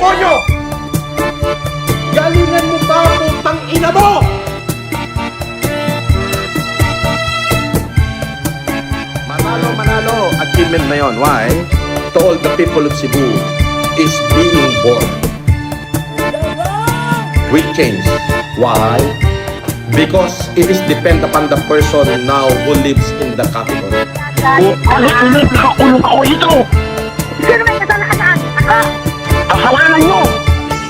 demonyo! Galingan mo ba, putang ina mo? Manalo, achievement na yun. Why? To all the people of Cebu is being born. Will change. Why? Because it is depend upon the person now who lives in the capital. Ano, nakakulong ako ito! Sino may kasalanan? Kasalanan nyo!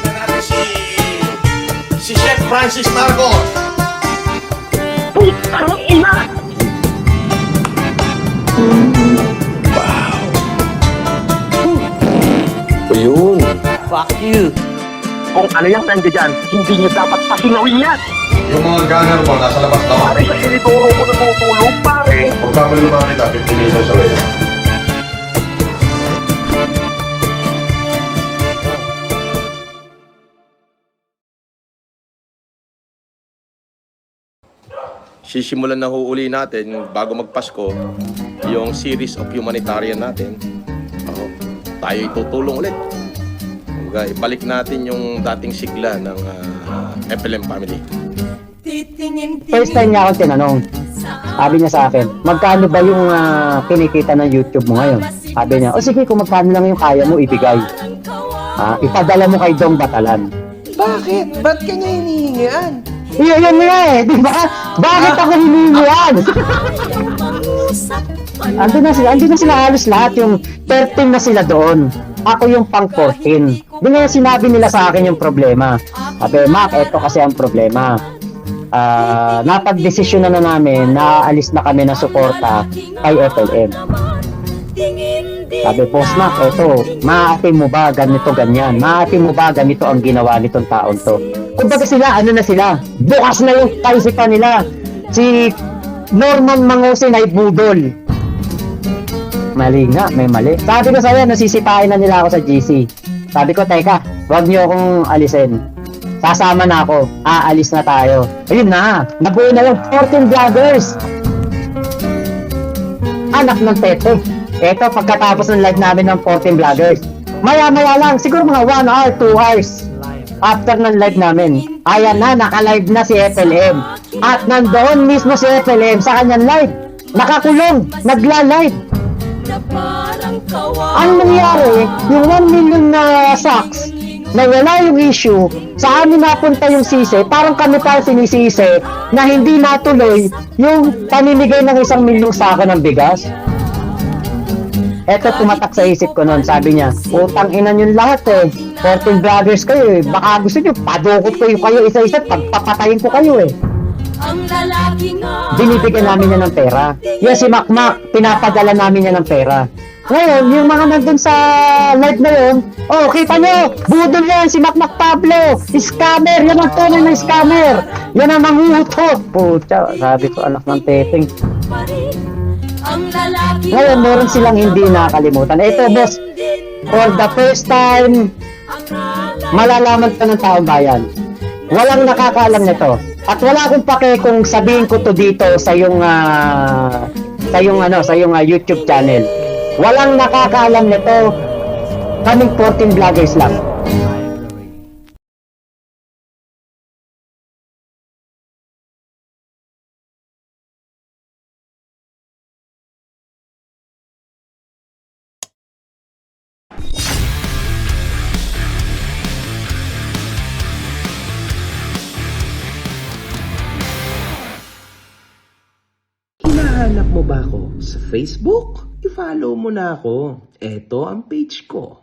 Tingnan natin si Chef Francis Marcos. Putang ina! O yun. Fuck you. Kung ano yung nandiyan dyan, hindi nyo dapat pasingawin yan! Yung mga gunner mo, nasa labas daw. Pare, sa sinituro ko natutulog, pare! Pagkabali naman kita, 15 minutes sa way. Sisimulan na huuli natin bago magpasko yung series of humanitarian natin. Tayo itutulong ulit. Ibalik natin yung dating sigla ng FLM family. First time niya ako tinanong. Sabi niya sa akin, magkano ba yung kinikita ng YouTube mo ngayon? Sabi niya, o sige, kung magkano lang yung kaya mo, ibigay. Ipadala mo kay Dong Batalan. Bakit? Ba't kanya hinihingian? Yun nga eh, di ba? Bakit ako hinihingi yan? Andun na sila halos lahat, yung 13 na sila doon. Ako yung pang 14. Di nga sinabi nila sa akin yung problema. Sabi, Mac, eto kasi ang problema. Napag-desisyon na namin na aalis na kami ng suporta kay FLM. Sabi, Boss Mac, eto, maaati mo ba ganito ganyan? Maaati mo ba ganito ang ginawa nitong taon to? Kumbaga sila, ano na sila? Bukas na yung kaisipan nila. Si Norman Mangosin ay budol. Mali nga, may mali. Sabi ko sa'yo, nasisipain na nila ako sa GC. Sabi ko, teka, wag niyo akong alisin. Sasama na ako. Aalis na tayo. Ayun na, nabuo na yung 14 vloggers. Anak ng tete. Eto, pagkatapos ng live namin ng 14 vloggers. Maya-maya lang, siguro mga 1 hour, 2 hours. After ng live namin, ayan na, naka-live na si FLM. At nandoon mismo si FLM sa kanyang live. Nakakulong, nagla-live. Ang nangyari, yung 1 million na sacks, na wala yung issue, sa amin napunta yung sisi, parang kami pa sinisisi na hindi natuloy yung paninigay ng 1 milyong sako ng bigas. Eto, tumatak sa isip ko noon, sabi niya, utang ina nyo lahat eh, 14 brothers kayo eh, baka gusto nyo, padukot ko kayo isa-isa, pagpapatayin ko kayo eh. Binibigyan namin niya ng pera. Yes, si Makmak, pinapadala namin niya ng pera. Ngayon, yung mga nandun sa live na yun, oh, kita nyo, budol yan, si Makmak Pablo, scammer, yan ang tunay na scammer, yan ang manguhutot. Pucha, sabi ko, anak ng teteng. Ngayon, meron silang hindi nakalimutan. Ito, boss, for the first time, malalaman ka ng taong bayan. Walang nakakaalam nito. At wala akong pake kung sabihin ko to dito sa yung YouTube channel. Walang nakakaalam nito. Kaming 14 vloggers lang. Hinahanap mo ba ako sa Facebook? I-follow mo na ako. Eto ang page ko.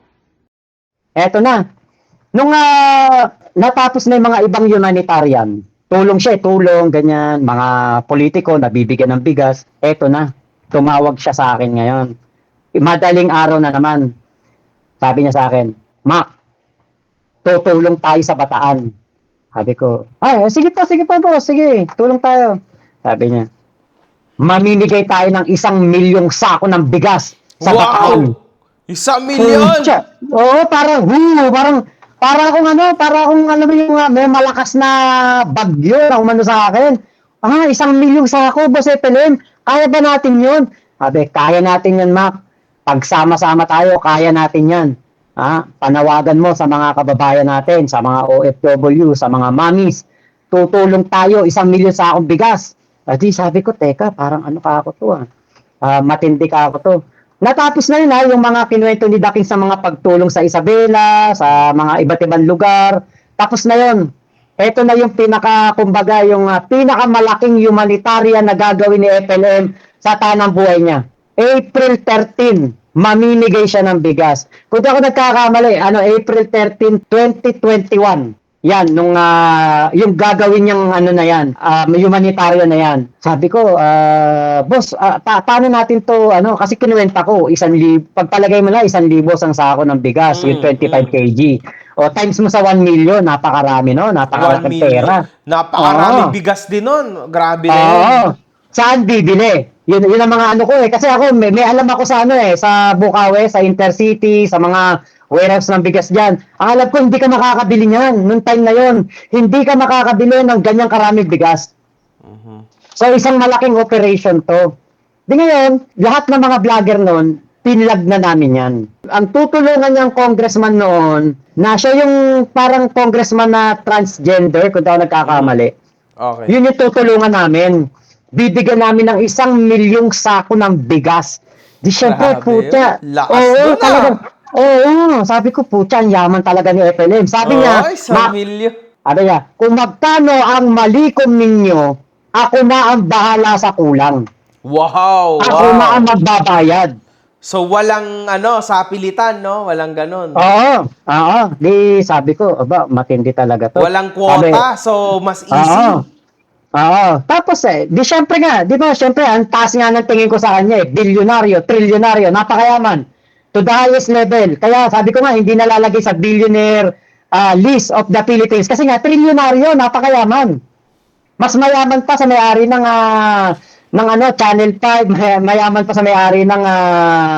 Eto na. Nung natapos na yung mga ibang humanitarian, tulong siya, tulong, ganyan, mga politiko, nabibigyan ng bigas, eto na. Tumawag siya sa akin ngayon. Madaling araw na naman. Sabi niya sa akin, Mac, tutulong tayo sa Bataan. Sabi ko, ay, sige po, boss, sige, tulong tayo. Sabi niya, mamimigay tayo ng 1 milyong sako ng bigas sa Bataan. 1 milyon! Oo, parang alam mo yung may malakas na bagyo na umano sa akin. 1 milyong sako, boss FLM, kaya ba natin yun? Sabi, kaya natin yan, Mac. Pagsama-sama tayo, kaya natin yan. Panawagan mo sa mga kababayan natin, sa mga OFW, sa mga mommies, tutulong tayo, 1,000,000 sakong bigas. Di sabi ko, teka, parang ano ka ako to matindi ka ako to. Natapos na yun yung mga kinuwento ni Daking sa mga pagtulong sa Isabela, sa mga iba't ibang lugar. Tapos na yun. Ito na yung kumbaga, yung pinakamalaking humanitarian na gagawin ni FLM sa tanang buhay niya. April 13, mamimigay siya ng bigas. Kung di ako nagkakamali, April 13, 2021. Yan, yung gagawin niyang na yan, humanitarian na yan. Sabi ko, boss, paano natin to, kasi kinuwenta ko, 1,000, pagpalagay mo na, 1,000 ang sako ng bigas, yung 25 kg. O, times mo sa 1,000,000, napakarami, no? 1 Napakalaking million. pera. Napakarami Oo. bigas din nun. Grabe na yun. Oo. Saan bibili? Yun ang mga ko eh. Kasi ako, may alam ako sa sa Bukawi, sa Intercity, sa mga warehouse ng bigas dyan. Ang alam ko, hindi ka makakabili niyan. Noong time na yon, hindi ka makakabili ng ganyang karaming bigas. So, isang malaking operation to. Di ngayon, lahat ng mga vlogger noon, pinlag na namin yan. Ang tutulungan niyang congressman noon, na siya yung parang congressman na transgender, kung ako nagkakamali. Okay. Yun yung tutulungan namin. Bibigyan namin ng 1,000,000 sako ng bigas. Di syempre, Grabe putya. yun. Lakas dun, talagang, sabi ko, putya, ang yaman talaga ni FLM. Sabi niya, Ay, 1,000,000. kung magkano ang malikom ninyo, ako na ang bahala sa kulang. Wow. Ako na ang magbabayad. So, walang, sapilitan, no? Walang ganun. Oo. Di sabi ko, matindi talaga to. Walang quota, so mas easy. Oo. Tapos di syempre nga, di ba, syempre, ang taas nga ng tingin ko sa kanya bilyonaryo, trilyonaryo, napakayaman. To the highest level. Kaya sabi ko nga, hindi nalalagay sa billionaire list of the Philippines. Kasi nga, trilyonaryo, napakayaman. Mas mayaman pa sa may-ari ng Channel 5, mayaman pa sa may-ari ng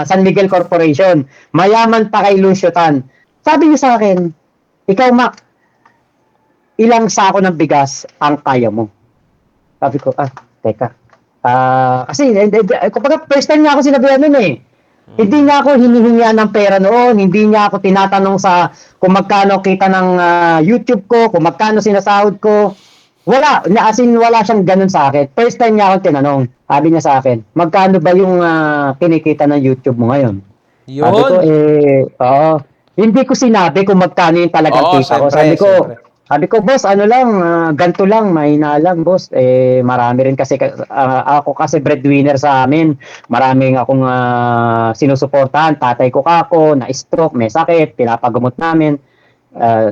San Miguel Corporation. Mayaman pa kay Lucio Tan. Sabi niya sa akin, ikaw, Mac, ilang sako ng bigas ang kaya mo? Sabi ko, teka. Kasi, kumbaga, first time niya ako sinabihan nun eh. Hindi niya ako hinihingian ng pera noon. Hindi niya ako tinatanong sa kung magkano kita ng YouTube ko, kung magkano sinasahod ko. Wala. As in, wala siyang ganun sa akin. First time niya ako tinanong. Sabi niya sa akin, magkano ba yung kinikita ng YouTube mo ngayon? Yun. Sabi ko, hindi ko sinabi kung magkano yung talagang kita ko. Sabi ko, boss, ganito lang, mahina lang, boss. Marami rin kasi, ako kasi breadwinner sa amin. Maraming akong sinusuportahan. Tatay ko kako, na-stroke, may sakit, pinapagamot namin.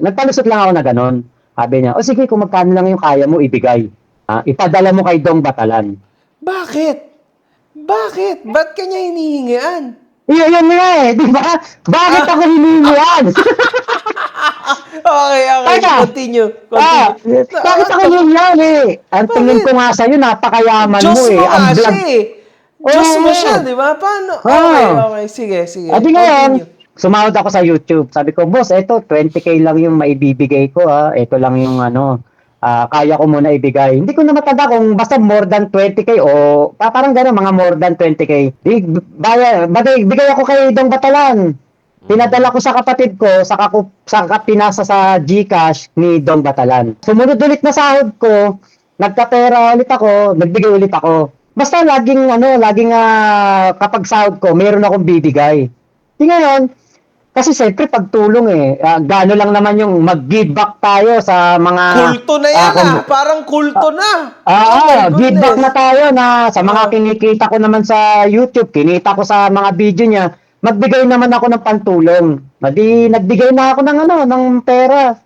Nagpalusot lang ako na ganon. Sabi niya, sige, kung magkano lang yung kaya mo, ibigay. Ipadala mo kay Dong Batalan. Bakit? Ba't kanya hinihingian? Yun nga di ba? Bakit ako hinihingian? Okay, Teka. continue. Bakit ako hinihingian Ang tingin ko nga sa'yo, napakayaman Diyos mo mo nga Ang siya vlog. Diyos mo Oo. siya, di ba? Paano? Oo. Okay. Sige. Di ngayon, Continue. sumahod ako sa YouTube. Sabi ko, boss, eto, 20K lang yung maibibigay ko. Ito lang yung kaya ko muna ibigay. Hindi ko na matanda kung basta more than 20K o parang gano'n, mga more than 20K. Bigay ako kay Dong Batalan. Pinadala ko sa kapatid ko, saka pinasa sa GCash ni Dong Batalan. Sumunod ulit na sahod ko, nagkapera ulit ako, nagbigay ulit ako. Basta laging kapag sahod ko, meron akong bibigay. Di ngayon, kasi siyempre pagtulong gano lang naman yung mag-give back tayo sa mga... Kulto na yan Parang kulto na. Give back na tayo na sa mga kinikita ko naman sa YouTube, kinita ko sa mga video niya, magbigay naman ako ng pantulong. Nagbigay na ako ng pera.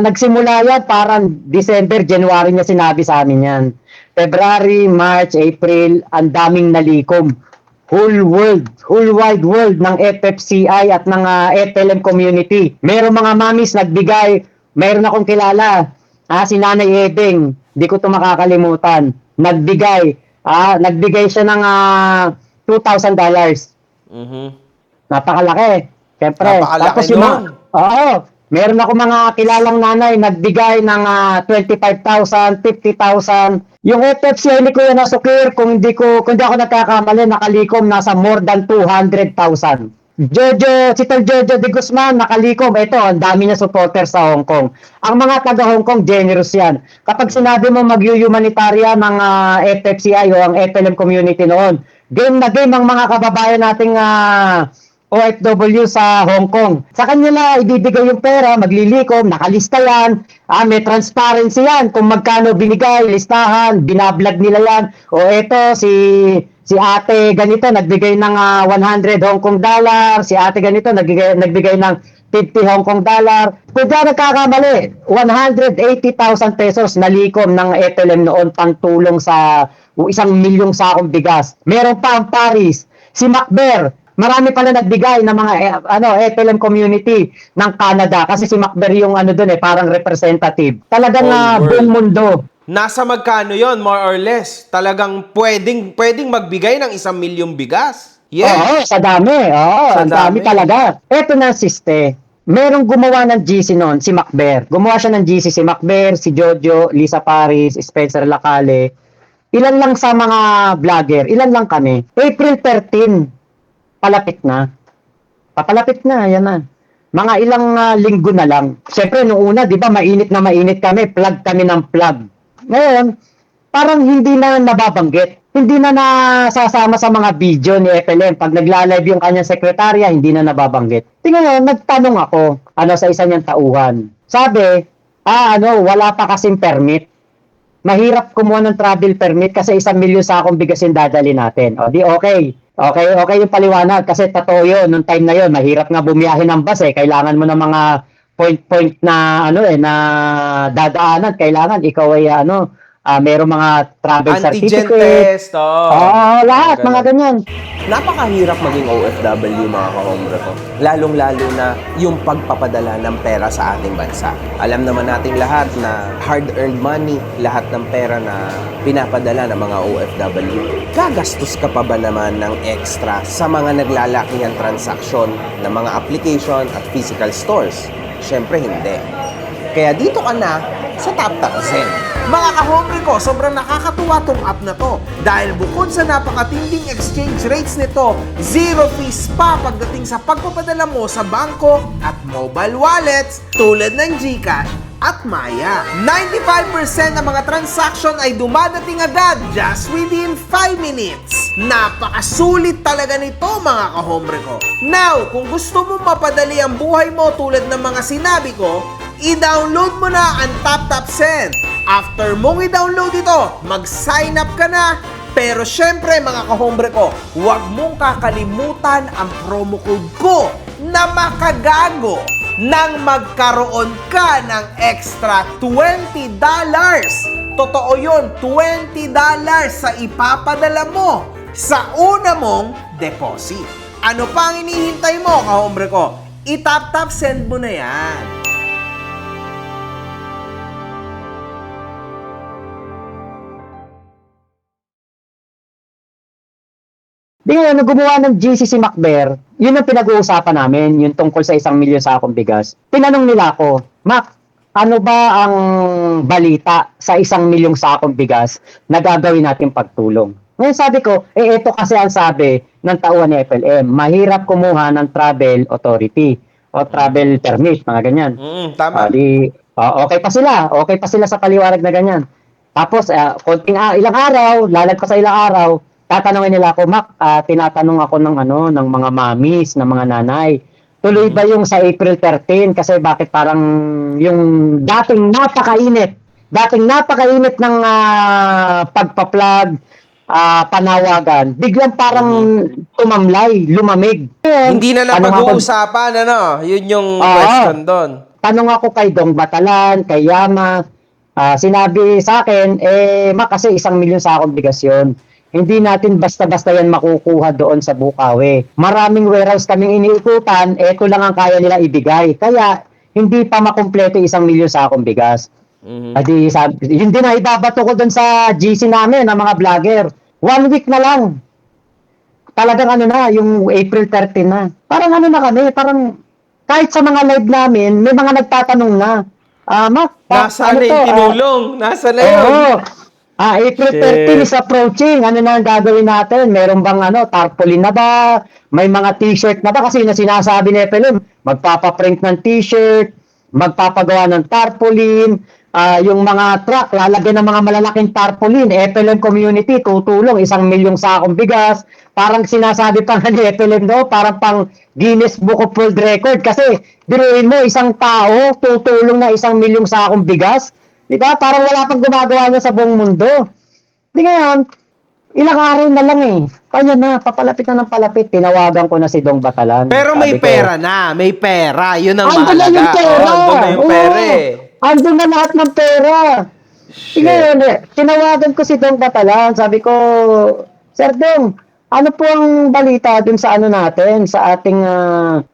Nagsimula yan, parang December, January niya sinabi sa amin yan. February, March, April, ang daming nalikom. Whole wide world ng FFCI at ng FLM community. Merong mga mamis nagbigay, meron akong kilala, si Nanay Edeng, di ko ito makakalimutan, nagbigay siya ng $2,000. Napakalaki. Siyempre. Napakalaki Tapos yung nun. meron ako mga kilalang nanay nagbigay ng 25,000, 50,000. Yung FFCI ni Kuya Nasukir, kung di ako nagkakamali, nakalikom nasa more than 200,000. Si Tol Jojo de Guzman, nakalikom. Ito, ang dami niya supporter sa Hong Kong. Ang mga taga Hong Kong, generous yan. Kapag sinabi mo mag-humanitarian ng FFCI o ang FLM community noon, game na game ang mga kababayan nating OFW sa Hong Kong. Sa kanila, ibibigay yung pera, maglilikom, nakalista yan, may transparency yan, kung magkano binigay, listahan, binablog nila yan. O eto, si ate ganito, nagbigay ng 100 Hong Kong dollar, si ate ganito, nagbigay ng 50 Hong Kong dollar. Kung di nagkakamali, 180,000 pesos nalikom ng FLM noon pantulong sa 1 milyong sakong bigas. Meron pa ang Paris, si Macber, marami pala nagbigay ng mga FLM community ng Canada kasi si Macber yung doon parang representative. Talagang All world. buong mundo. Nasa magkano yon more or less? Talagang pwedeng magbigay ng 1 milyong bigas. Oo, sa dami. Oo, Sa ang dami dami. talaga. Ito na siste. Merong gumawa ng GC noon, si Macber. Gumawa siya ng GC, si Macber, si Jojo, Lisa Paris, Spencer Lacale. Ilan lang sa mga vlogger, ilan lang kami. April 13, palapit na. Papalapit na, yan na. Mga ilang linggo na lang. Siyempre, noong una, di ba, mainit na mainit kami. Plug kami ng plug. Ngayon, parang hindi na nababanggit. Hindi na nasasama sa mga video ni FLM. Pag nagla-live yung kanyang sekretarya, hindi na nababanggit. Tingnan nyo, nagtanong ako, sa isa niyang tauhan. Sabi, wala pa kasing permit. Mahirap kumuha ng travel permit kasi 1 milyon sakong bigas yung dadali natin. O di okay. Okay yung paliwanag kasi totoo yun. Nung time na yun, mahirap nga bumiyahe ng bus Kailangan mo ng mga point na na dadaanan. Kailangan ikaw ay merong mga travel Antigen certificate. test. Lahat, mga ganyan. Napakahirap maging OFW, mga kahombre ko. Lalong-lalo na yung pagpapadala ng pera sa ating bansa. Alam naman nating lahat na hard-earned money, lahat ng pera na pinapadala ng mga OFW. Gagastos ka pa ba naman ng extra sa mga naglalakihan transaksyon ng mga application at physical stores? Siyempre hindi. Kaya dito ka na sa TapTap Zen. Mga kahombre ko, sobrang nakakatuwa tong app na to. Dahil bukod sa napakatinding exchange rates nito, zero fees pa pagdating sa pagpapadala mo sa bangko at mobile wallets tulad ng GCash at Maya. 95% ng mga transaction ay dumadating agad just within 5 minutes. Napakasulit talaga nito, mga kahombre ko. Now, kung gusto mo mapadali ang buhay mo tulad ng mga sinabi ko, i-download mo na ang TapTap Send. After mong i-download ito, mag-sign up ka na. Pero syempre, mga kahombre ko, huwag mong kakalimutan ang promo code ko na makagago nang magkaroon ka ng extra $20. Totoo yun, $20 sa ipapadala mo sa una mong deposit. Ano pa ang inihintay mo, kahombre ko? I-tap-tap send mo na yan. Di ngayon, gumawa ng GC si Macber, yun ang pinag-uusapan namin, yung tungkol sa 1 milyon sakong bigas. Tinanong nila ako, Mac, ano ba ang balita sa 1 milyong sakong bigas na gagawin natin pagtulong? Ngayon sabi ko, ito kasi ang sabi ng tauhan ni FLM, mahirap kumuha ng travel authority o travel permit, mga ganyan. Tama. Okay pa sila sa paliwanag na ganyan. Tapos, ilang araw, lalagpas sa ilang araw, tatanungin nila ako, Mac, tinatanong ako ng mga mamis, ng mga nanay. Tuloy ba yung sa April 13? Kasi bakit parang yung dating napakainit ng pagpa-plug, panawagan, biglang parang tumamlay, lumamig. Hindi na napag-uusapan, Yun yung question doon. Tanong ako kay Dong Batalan, kay Yama, sinabi sa akin, Mac, kasi 1 milyon sakong bigas yun. Hindi natin basta-basta yan makukuha doon sa Bukawi. Maraming warehouse kaming iniikutan, ito lang ang kaya nila ibigay. Kaya, hindi pa makumpleto 1 milyon sakong bigas. Yun din na ibabato ko doon sa GC namin, ng mga vlogger. 1 week na lang. Talagang yung April 13 na. Parang na kami, parang kahit sa mga live namin, may mga nagtatanong na. Mac, Nasaan na yung tinulong? Nasaan na yun? April 13 is approaching. Ano na ang gagawin natin? Meron bang tarpaulin na ba? May mga t-shirt na ba? Kasi na sinasabi ni FLM, magpapaprint ng t-shirt, magpapagawa ng tarpaulin, yung mga truck, lalagyan ng mga malalaking tarpaulin. FLM community, tutulong, 1,000,000 sakong bigas. Parang sinasabi pa nga ni FLM parang pang Guinness Book of World Record. Kasi, biruin mo, isang tao, tutulong na 1,000,000 sakong bigas. Di ba? Parang wala pang gumagawa niya sa buong mundo. Di ngayon, ilang araw na lang eh. Kaya na, papalapit na ng palapit. Tinawagan ko na si Dong Batalan. Pero may Sabi ko, pera na. May pera. Yun ang andun na mahalaga. yung pera. Andun na yung pera Oo. eh. Andun na lahat ng pera. Di ngayon, tinawagan ko si Dong Batalan. Sabi ko, Sir Dong, ano po ang balita dun sa natin, sa ating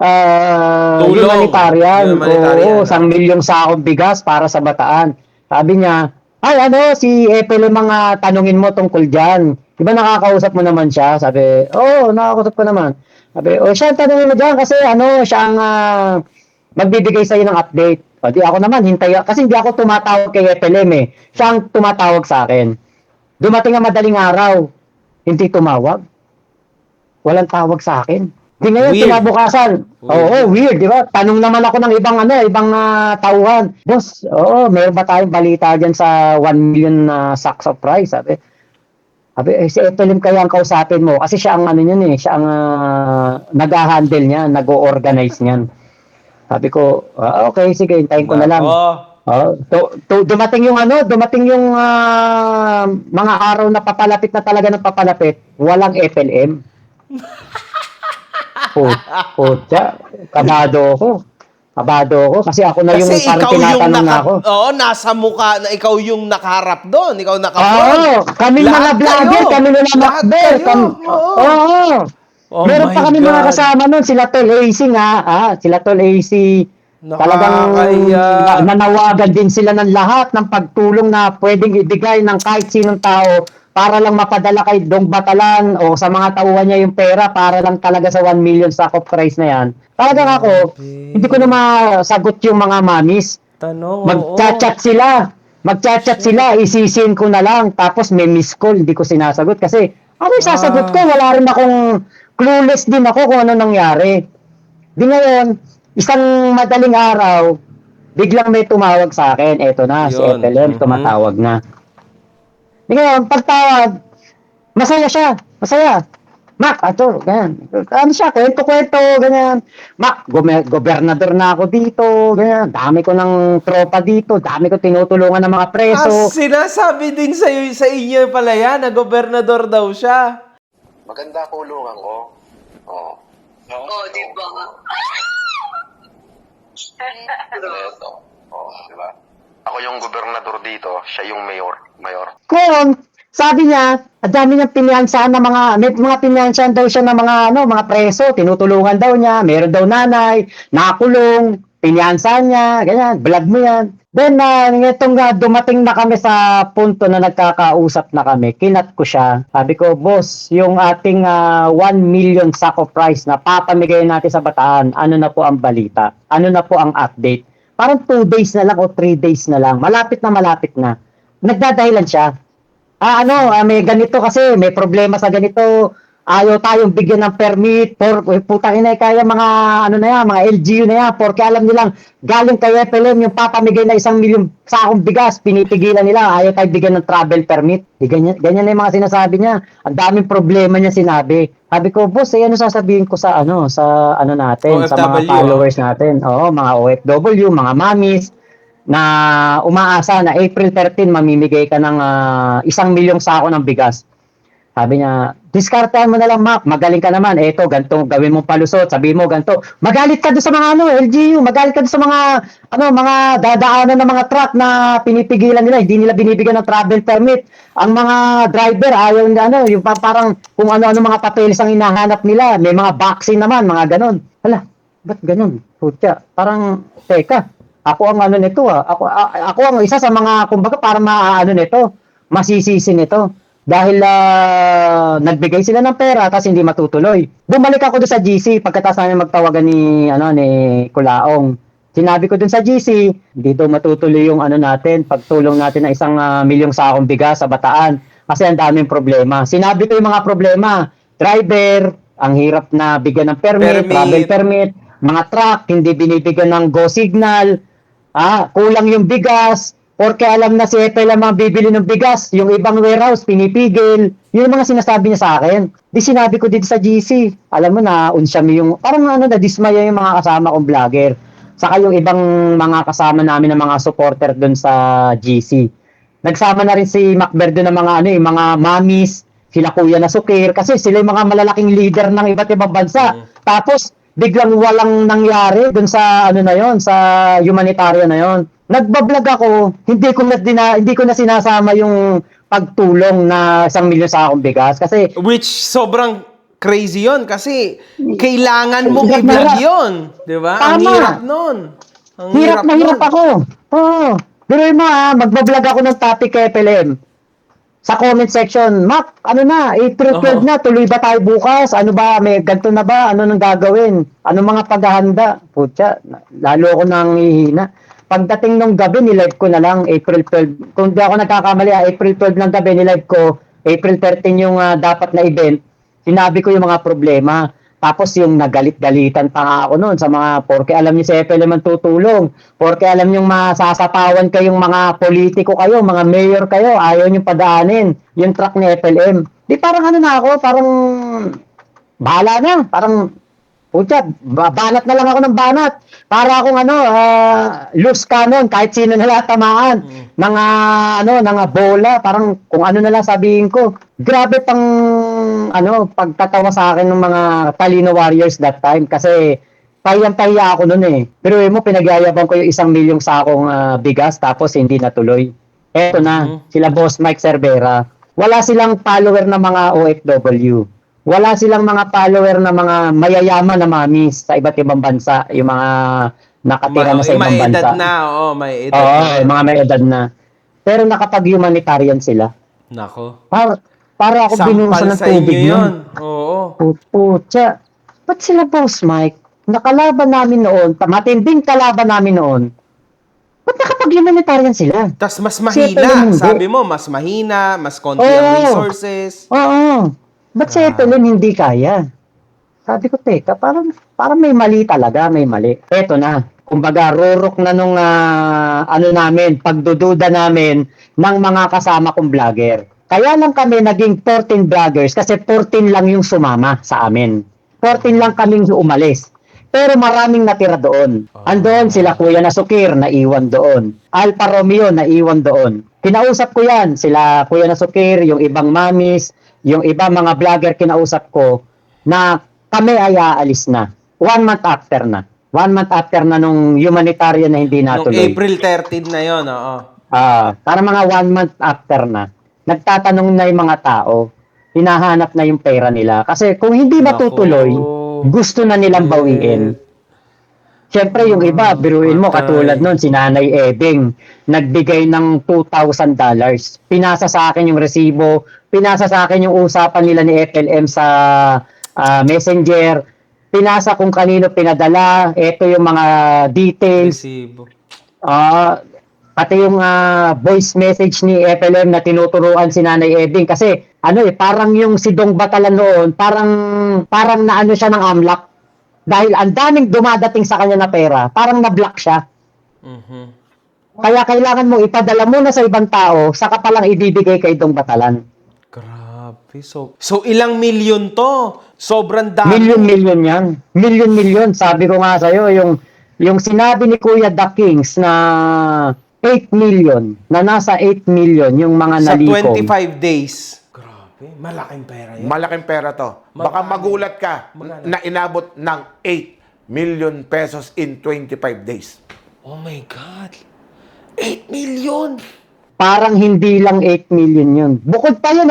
Tulong. humanitarian? Humanitarian. Oo, 1,000,000 sakong bigas para sa Bataan. Sabi niya, ay si Epel yung mga tanungin mo tungkol dyan. Di ba nakakausap mo naman siya? Sabi, nakakausap ko naman. Sabi, siya ang tanungin mo dyan kasi siya ang magbibigay sa'yo ng update. O di ako naman, hintay. Kasi hindi ako tumatawag kay FLM eh. Siya ang tumatawag sa akin. Dumating ang madaling araw, hindi tumawag. Walang tawag sa akin. Di ngayon, Weird. kinabukasan. Weird, di ba? Tanong naman ako ng ibang tauhan. Boss, meron ba tayong balita dyan sa 1,000,000 sacks of rice? Sabi, si Etolim kaya ang kausapin mo. Kasi siya ang siya ang nag-handle niya, nag-organize niyan. Sabi ko, okay, sige, hintayin ko na lang. Dumating yung mga araw na papalapit na talaga ng papalapit, walang FLM. Pucha, kabado ako kasi ako na yung Kasi parang ikaw yung tinatanong na ako. nasa mukha na ikaw yung nakaharap doon. Ikaw Kami mga vlogger, kami na makber. Oh Meron my pa kami mga God. kasama nun, sila Tol AC nga, sila Tol AC. Talagang Nakakaya. nanawagan din sila ng lahat ng pagtulong na pwedeng ibigay ng kahit sinong tao para lang mapadala kay Dong Batalan o sa mga tauhan niya yung pera para lang talaga sa 1,000,000 sack of rice na yan. Talagang ako, hindi ko na masagot yung mga mamis. Tanong, Magchat-chat sila, isisin ko na lang, tapos may miss call, hindi ko sinasagot kasi ano yung sasagot ko? Wala rin akong clueless din ako kung ano nangyari. Di ngayon, isang madaling araw, biglang may tumawag sa akin. Eto na, si Yun. FLM, tumatawag na. Di ngayon, pagtawag, masaya siya. Masaya. Mac, ganyan. Ano siya, kwento-kwento, ganyan. Mac, gobernador na ako dito, ganyan. Dami ko ng tropa dito, dami ko tinutulungan ng mga preso. Sinasabi din sa inyo pala yan na gobernador daw siya. Maganda kulungan ko. Oo. di ba? Ito. Oo, di ba? Ako yung gobernador dito, siya yung mayor. Kung sabi niya, ang dami niyang pinyansahan na may mga pinyansahan daw siya ng mga preso, tinutulungan daw niya, meron daw nanay, nakulong, pinyansahan niya, ganyan, vlog mo yan. Then, itong dumating na kami sa punto na nagkakausap na kami, kinat ko siya. Sabi ko, boss, yung ating 1,000,000 sack of rice na papamigay natin sa Bataan, ano na po ang balita? Ano na po ang update? Parang 2 days na lang o 3 days na lang. Malapit na. Nagdadahilan siya. May ganito kasi, may problema sa ganito. Ayaw tayong bigyan ng permit. Putang ina, kaya mga LGU na yan. Porque alam nilang, galing kay FLM, yung papamigay na 1,000,000 sakong bigas, pinipigilan nila. Ayaw tayo bigyan ng travel permit. Ganyan na yung mga sinasabi niya. Ang daming problema niya sinabi. Sabi ko, boss, ano sasabihin ko sa natin, sa mga OFW, followers natin. Oo, mga OFW, mga mamis, na umaasa na April 13 mamimigay ka ng 1,000,000 sako ng bigas. Sabi niya, diskartehan mo na lang, Mac. Magaling ka naman. Eto, ganito, gawin mong palusot. Sabi mo, ganito. Magalit ka doon sa mga LGU. Magalit ka doon sa mga dadaanan ng mga truck na pinipigilan nila. Hindi nila binibigyan ng travel permit. Ang mga driver, ayaw nila, yung parang kung ano-ano mga papeles ang hinahanap nila. May mga vaccine naman, mga ganon. Hala, ba't ganon? Putya, parang, teka, ako ang nito Ako ang isa sa mga, kumbaga, parang nito, masisisi nito. Dahil nagbigay sila ng pera kasi hindi matutuloy. Bumalik ako doon sa GC pagkatapos namin magtawagan ni Kulaong. Sinabi ko dun sa GC, hindi daw matutuloy yung ano natin, pagtulong natin ng 1 milyong sakong bigas sa Bataan kasi ang daming problema. Sinabi ko yung mga problema, driver, ang hirap na bigyan ng permit, travel permit, mga truck, hindi binibigyan ng go signal, kulang yung bigas, porque alam na si Ethel ang mga bibili ng bigas, yung ibang warehouse, pinipigil, yun yung mga sinasabi niya sa akin. Di sinabi ko dito sa GC, alam mo na, unsyami yung, parang nadismaya yung mga kasama kong vlogger. Saka yung ibang mga kasama namin ng mga supporter doon sa GC. Nagsama na rin si Macber doon ng mga mga mamis, sila Kuya Nasukir, kasi sila yung mga malalaking leader ng iba't ibang bansa. Tapos biglang walang nangyari doon sa na yon, sa humanitarian na yon. Nagbablog ako, hindi ko na sinasama yung pagtulong na 1 milyon sa akong bigas kasi Which sobrang crazy yon kasi kailangan mong Hirap na i-vlog hirap. yun. Di ba? Ang Tama. hirap nun. Ang hirap na hirap nun. ako. Oo. Pero magbablog ako ng topic kay PLM. Sa comment section, Mac, April 12 na, tuloy ba tayo bukas? Ano ba, may ganito na ba? Ano nang gagawin? Ano mga paghahanda? Putya, lalo ako nang hihina. Pagdating nung gabi, nilive ko na lang, April 12. Kung di ako nagkakamali, April 12 ng gabi, nilive ko, April 13 yung dapat na event. Sinabi ko yung mga problema. Tapos yung nagalit-galitan pa nga ako noon sa mga, porque alam niyo si FLM ang tutulong, porque alam niyo masasapawan kayong mga politiko kayo, mga mayor kayo, ayaw niyo padaanin yung truck ni FLM. Di parang na ako, parang bahala na, parang putya, banat na lang ako ng banat. Para akong loose cannon, kahit sino na lang tamaan. Ng bola, parang kung ano na lang sabihin ko. Grabe pang pagtatawa sa akin ng mga Talino Warriors that time kasi pahiyang-pahiya ako noon eh. Pero mo, pinagyayabang ko yung 1 milyong sakong bigas tapos hindi natuloy. Eto na, sila Boss Mike Cervera. Wala silang follower na mga OFW. Wala silang mga follower na mga mayayaman na mamis sa iba't ibang bansa, yung mga nakatira na sa ibang may bansa. edad na, may edad Oo, na. yung mga may edad na. Pero nakapag-humanitarian sila. Nako. Para ako binuhusan ng sa inyo tubig yun. nun. Oo. Putya. Ba't sila Boss Mike? Nakalaban namin noon, matinding kalaban namin noon. Ba't nakapag-humanitarian sila? Tas mas Siyempre, mahina. hindi. Sabi mo, mas mahina, mas konti ang resources. Oo. Ba't si Ethel hindi kaya? Sabi ko, teka, parang may mali talaga, may mali. Eto na, kumbaga, rurok na nung pagdududa namin ng mga kasama kong vlogger. Kaya lang kami naging 14 vloggers kasi 14 lang yung sumama sa amin. 14 lang kaming umalis. Pero maraming natira doon. Andoon sila Kuya Nasukir, naiwan doon. Alfa Romeo, naiwan doon. Kinausap ko yan, sila Kuya Nasukir, yung ibang mamis, yung iba mga vlogger kinausap ko na kami ay aalis na. 1 month after na. 1 month after na nung humanitarian na hindi Nung natuloy. April 13 na yon, oo. Para mga 1 month after na. Nagtatanong na yung mga tao. Hinahanap na yung pera nila. Kasi kung hindi matutuloy, gusto na nilang bawiin. Siyempre, yung iba, biruin mo, katulad nun, si Nanay Ebing, nagbigay ng $2,000. Pinasa sa akin yung resibo, pinasa sa akin yung usapan nila ni FLM sa Messenger, pinasa kung kanino pinadala, ito yung mga details, Resibo. pati yung voice message ni FLM na tinuturuan si Nanay Ebing kasi parang yung si Dong Batalan noon, parang naano siya ng amlak. Dahil ang daming dumadating sa kanya na pera, parang na-block siya. Kaya kailangan mo ipadala muna sa ibang tao, saka palang ibibigay kay Dong Batalan. Grabe. So ilang milyon to? Sobrang dami. Milyon yan. Milyon. Sabi ko nga sa'yo, yung sinabi ni Kuya The Kings na 8 million, na nasa 8 million yung mga Sa nalikom. 25 days. Grabe. Malaking pera yan. Malaking pera to. Baka magulat ka na inabot ng 8 million pesos in 25 days. Oh my God. 8 million! Parang hindi lang 8 million yun. Bukod pa yun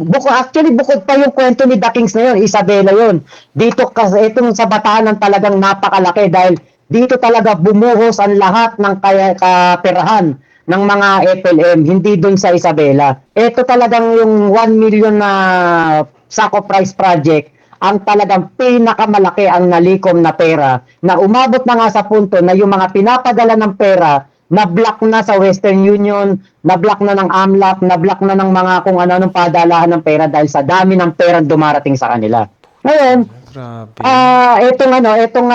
bukod pa yung kwento ni The Kings na yun, Isabela yun. Dito kasi itong sa Batanan talagang napakalaki dahil dito talaga bumuhos ang lahat ng kaperahan ng mga FLM, hindi dun sa Isabela. Ito talagang yung 1 million na Sako Prize Project, ang talagang pinakamalaki ang nalikom na pera na umabot na nga sa punto na yung mga pinapadala ng pera na-block na sa Western Union, na-block na ng AMLAC, na-block na ng mga kung ano-anong padalahan ng pera dahil sa dami ng perang dumarating sa kanila. Ngayon, itong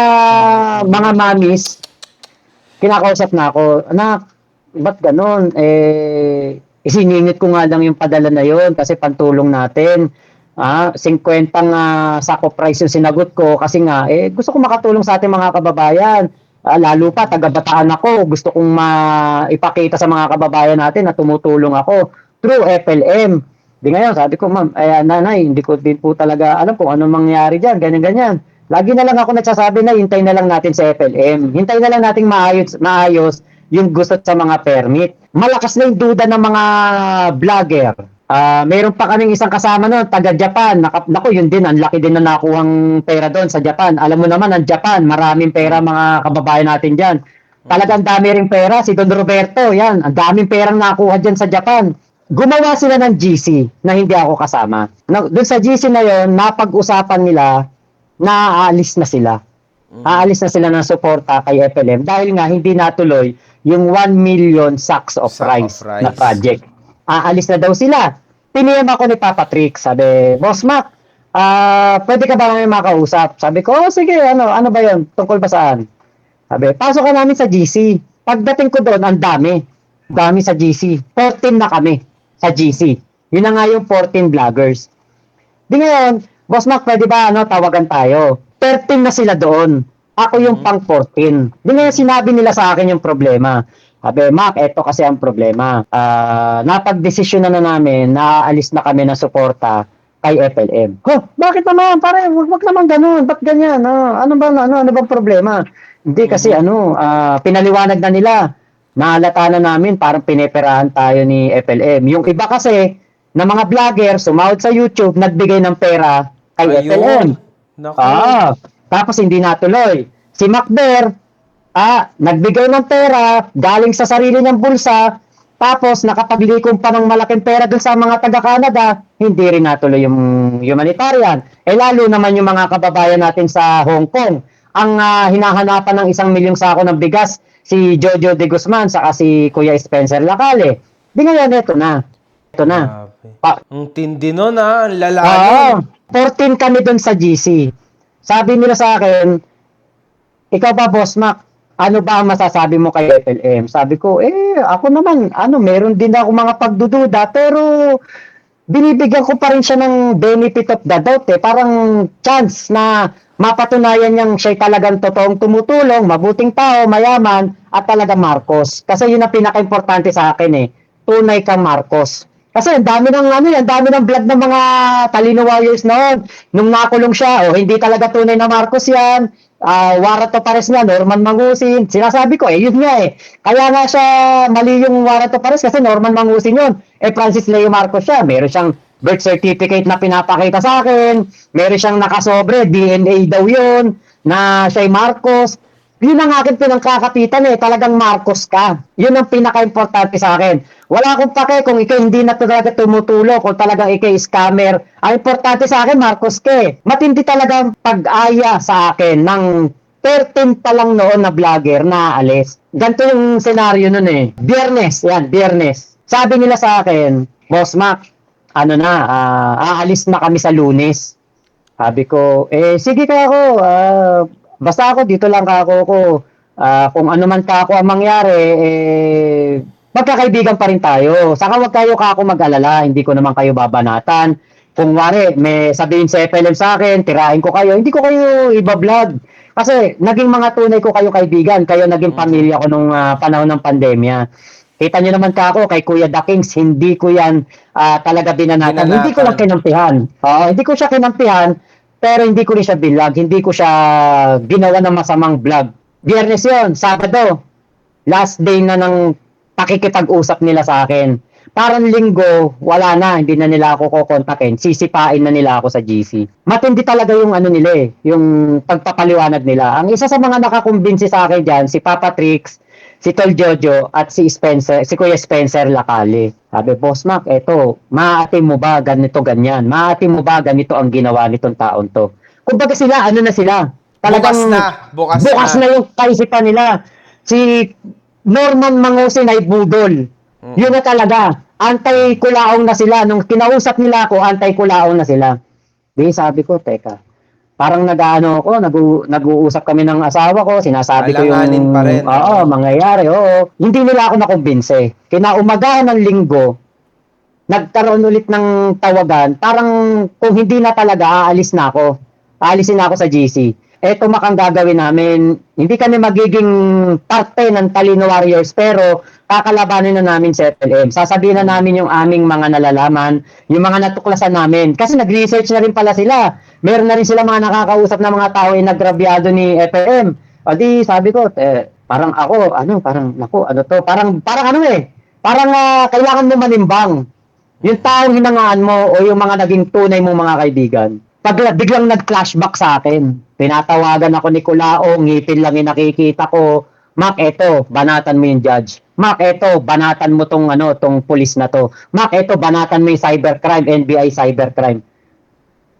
mga mamis, kinakausap na ako, anak, ba't ganun? Isiningit ko nga lang yung padala na yon kasi pantulong natin. 50 sack of rice yung sinagot ko kasi nga, gusto ko makatulong sa ating mga kababayan. Lalo pa, taga-Bataan ako. Gusto kong ipakita sa mga kababayan natin na tumutulong ako through FLM. Di ngayon, sabi ko, ma'am, nanay, hindi ko din po talaga alam kung anong mangyari dyan, ganyan-ganyan. Lagi na lang ako nagsasabi na hintay na lang natin sa FLM. Hintay na lang natin maayos yung gusto sa mga permit. Malakas na yung duda ng mga vlogger. Meron pa kaming isang kasama noon, taga-Japan. Naku, yun din, ang laki din na nakuhang pera doon sa Japan. Alam mo naman, ang Japan, maraming pera mga kababayan natin dyan. Talagang dami rin pera. Si Don Roberto, yan, ang daming perang nakuha dyan sa Japan. Gumawa sila ng GC na hindi ako kasama. Doon sa GC na yon, napag-usapan nila na aalis na sila. Aalis na sila ng suporta kay FLM dahil nga hindi natuloy yung 1 million sacks of rice na project. Aalis na daw sila. Piniyam ako ni Papa Trick. Sabi, Boss Mac, pwede ka ba namin makausap? Sabi ko, sige, ano ba yun? Tungkol ba saan? Sabi, pasok ka namin sa GC. Pagdating ko doon, ang dami. Dami sa GC. 14 na kami sa GC. Yun na nga yung 14 vloggers. Di ngayon, Boss Mac, pwede ba tawagan tayo? 13 na sila doon. Ako yung pang 14. Di ngayon, sinabi nila sa akin yung problema. Sabi, Mac, eto kasi ang problema. Napag-desisyon na namin na aalis na kami ng suporta kay FLM. Bakit naman? Pare, wag naman ganun. Ba't ganyan? Ano bang problema? Hindi kasi pinaliwanag na nila. Nahalata na namin parang pineperahan tayo ni FLM. Yung iba kasi na mga vlogger sumahod sa YouTube, nagbigay ng pera kay FLM. Tapos hindi natuloy. Si Macber, nagbigay ng pera galing sa sarili niyang bulsa, tapos nakapaglikom pa ng malaking pera dun sa mga taga-Canada, hindi rin natuloy yung humanitarian. Lalo naman yung mga kababayan natin sa Hong Kong. Ang hinahanapan ng 1 milyong sako ng bigas, si Jojo de Guzman, saka si Kuya Spencer Lacale. Di ngayon, ito na. Ang tindi nun ang lalayo. 14 kami dun sa GC. Sabi nila sa akin, ikaw ba, Boss Mac, ano ba ang masasabi mo kay FLM? Sabi ko, ako naman, meron din ako mga pagdududa, pero binibigyan ko pa rin siya ng benefit of the doubt. Parang chance na mapatunayan niyang siya talagang totoong tumutulong, mabuting tao, mayaman, at talaga Marcos. Kasi yun ang pinaka-importante sa akin tunay kang Marcos. Kasi ang dami ng vlog ng mga talino warriors noon. Nung nakulong siya, hindi talaga tunay na Marcos yan. Warato Pares nga, Norman Mangusin. Sinasabi ko, yun nga Kaya nga siya mali yung Warato Pares kasi Norman Mangusin yun. Francis Leo Marcos siya. Meron siyang birth certificate na pinapakita sa akin. Meron siyang nakasobre, DNA daw yun, na siya'y Marcos. Yun ang akin pinangkakapitan talagang Marcos ka. Yun ang pinaka-importante sa akin. Wala akong pake kung ikaw hindi na talaga tumutulong, kung talagang ikaw scammer. Ang importante sa akin, Marcos ka Matindi talagang pag-aya sa akin ng 13 pa lang noon na vlogger na aalis. Ganito yung senaryo nun Biyernes. Sabi nila sa akin, Boss Mac, aalis na kami sa Lunes. Sabi ko, sige ka ako, basta ako, dito lang ka ako. Kung ano man ka ako ang mangyari, magkakaibigan pa rin tayo. Saka wag kayo ka ako mag-alala, hindi ko naman kayo babanatan. Kung wari, may sabihin sa FLM sa akin, tirahin ko kayo, hindi ko kayo iba-vlog. Kasi naging mga tunay ko kayo kaibigan, kayo naging pamilya ko nung panahon ng pandemya. Kita nyo naman ka ako, kay Kuya The Kings, hindi ko yan talaga binanatan. Hindi ko lang kinampihan. Hindi ko siya kinampihan, pero hindi ko rin siya bilag, hindi ko siya ginawa ng masamang vlog. Biyernes yun, Sabado, last day na ng pakikipag-usap nila sa akin. Parang Linggo, wala na, hindi na nila ako kukontakin, sisipain na nila ako sa GC. Matindi talaga yung nila yung pagpapaliwanag nila. Ang isa sa mga nakakumbinsi sa akin dyan, si Papa Trix, si Tol Jojo at si Kuya Spencer Lacale. Sabi, Boss Mac, eto, maaatim mo ba ganito ganyan? Maaatim mo ba ganito ang ginawa nitong taon to? Kumbaga sila, ano na sila? Bukas bukas na. na yung kaisipan nila. Si Norman Mangusin ay budol. Yun na talaga. Antay-kulaong na sila. Nung kinausap nila ako, antay-kulaong na sila. Di, sabi ko, teka. Parang nag-ano ako, nag-uusap kami ng asawa ko, sinasabi ko Alanganin yung... pa rin. Oo, mangyayari, oo. Hindi nila ako nakumbinse. Kinaumagahan ng linggo, nagkaroon ulit ng tawagan, parang kung hindi na talaga, aalis na ako. Aalisin na ako sa GC. Eto makang gagawin namin, hindi kami magiging parte ng Talino Warriors, pero kakalabanin na namin sa FLM. Sasabihin na namin yung aming mga nalalaman, yung mga natuklasan namin. Kasi nag-research na rin pala sila. Meron na rin sila mga nakakausap na mga tao yung nagrabyado ni FLM. O di, sabi ko, parang ako, parang kailangan mo manimbang. Yung taong hinangaan mo o yung mga naging tunay mong mga kaibigan. Biglang nag-flashback sa akin. Tinatawagan ako ni Kulao, ngipin lang yung nakikita ko. Mac, eto, banatan mo yung judge. Mac, eto, banatan mo tong pulis na to. Mac, eto, banatan mo yung cybercrime, NBI cybercrime.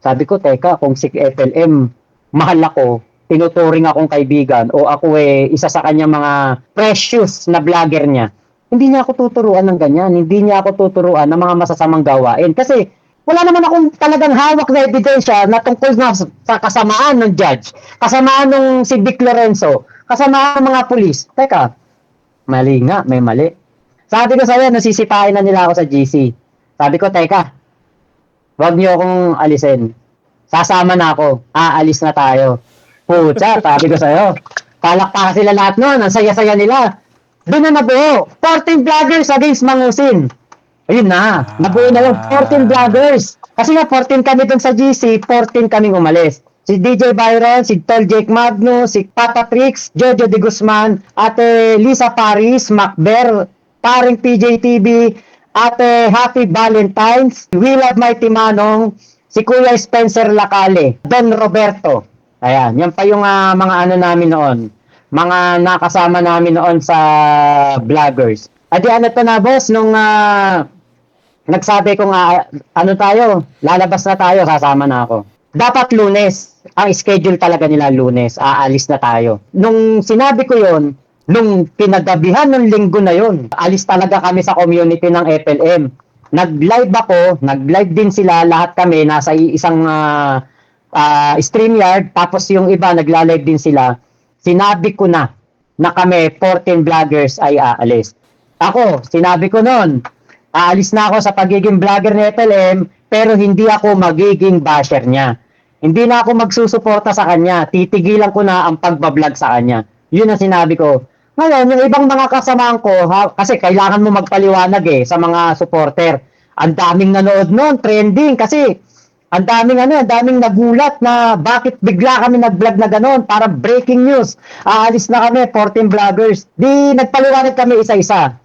Sabi ko, teka, kung si FLM, mahal ako, tinuturing akong kaibigan, o ako isa sa kanya mga precious na vlogger niya, hindi niya ako tuturuan ng ganyan. Hindi niya ako tuturuan ng mga masasamang gawain. Kasi, wala naman akong talagang hawak na ebidensya na tungkol sa kasamaan ng judge, kasamaan ng si Vic Lorenzo, kasamaan ng mga pulis. Teka, mali nga, may mali. Sabi ko sa'yo, nasisipain na nila ako sa GC. Sabi ko, teka, wag niyo akong alisin. Sasama na ako. Aalis na tayo. Pucha, sabi ko sa'yo. Palakpakan sila lahat noon. Ang saya-saya nila. Doon na nabuo. 14 vloggers against Mangusin. Ayun na. Nabuo na yung 14 vloggers. Kasi nga 14 kami doon sa GC, 14 kaming umalis. Si DJ Byron, si Tol Jake Magno, si Papa Trix, Jojo De Guzman, Ate Lisa Paris, Macber, Paring PJTV, Ate Happy Valentine's, We Love Mighty Manong, si Kuya Spencer Lacale, Don Roberto. Ayan, yan pa yung mga ano namin noon. Mga nakasama namin noon sa vloggers. At ano to na boss, nung nagsabi kong lalabas na tayo, sasama na ako. Dapat Lunes, ang schedule talaga nila Lunes, aalis na tayo. Nung sinabi ko yon, nung pinagabihan ng linggo na yon, alis talaga kami sa community ng FLM. Nag-live ako, nag-live din sila, lahat kami, nasa isang StreamYard, tapos yung iba, nagla-live din sila. Sinabi ko na kami, 14 vloggers ay aalis. Ako, sinabi ko noon, aalis na ako sa pagiging vlogger ni FLM, pero hindi ako magiging basher niya. Hindi na ako magsusuporta sa kanya. Titigilan ko na ang pagbablog sa kanya. Yun ang sinabi ko. Ngayon, yung ibang mga kasamahan ko, kasi kailangan mo magpaliwanag sa mga supporter. Ang daming nanood noon, trending, kasi ang daming nagulat na bakit bigla kami nag-vlog na gano'n, para breaking news. Aalis na kami, 14 vloggers. Di nagpaliwanag kami isa-isa.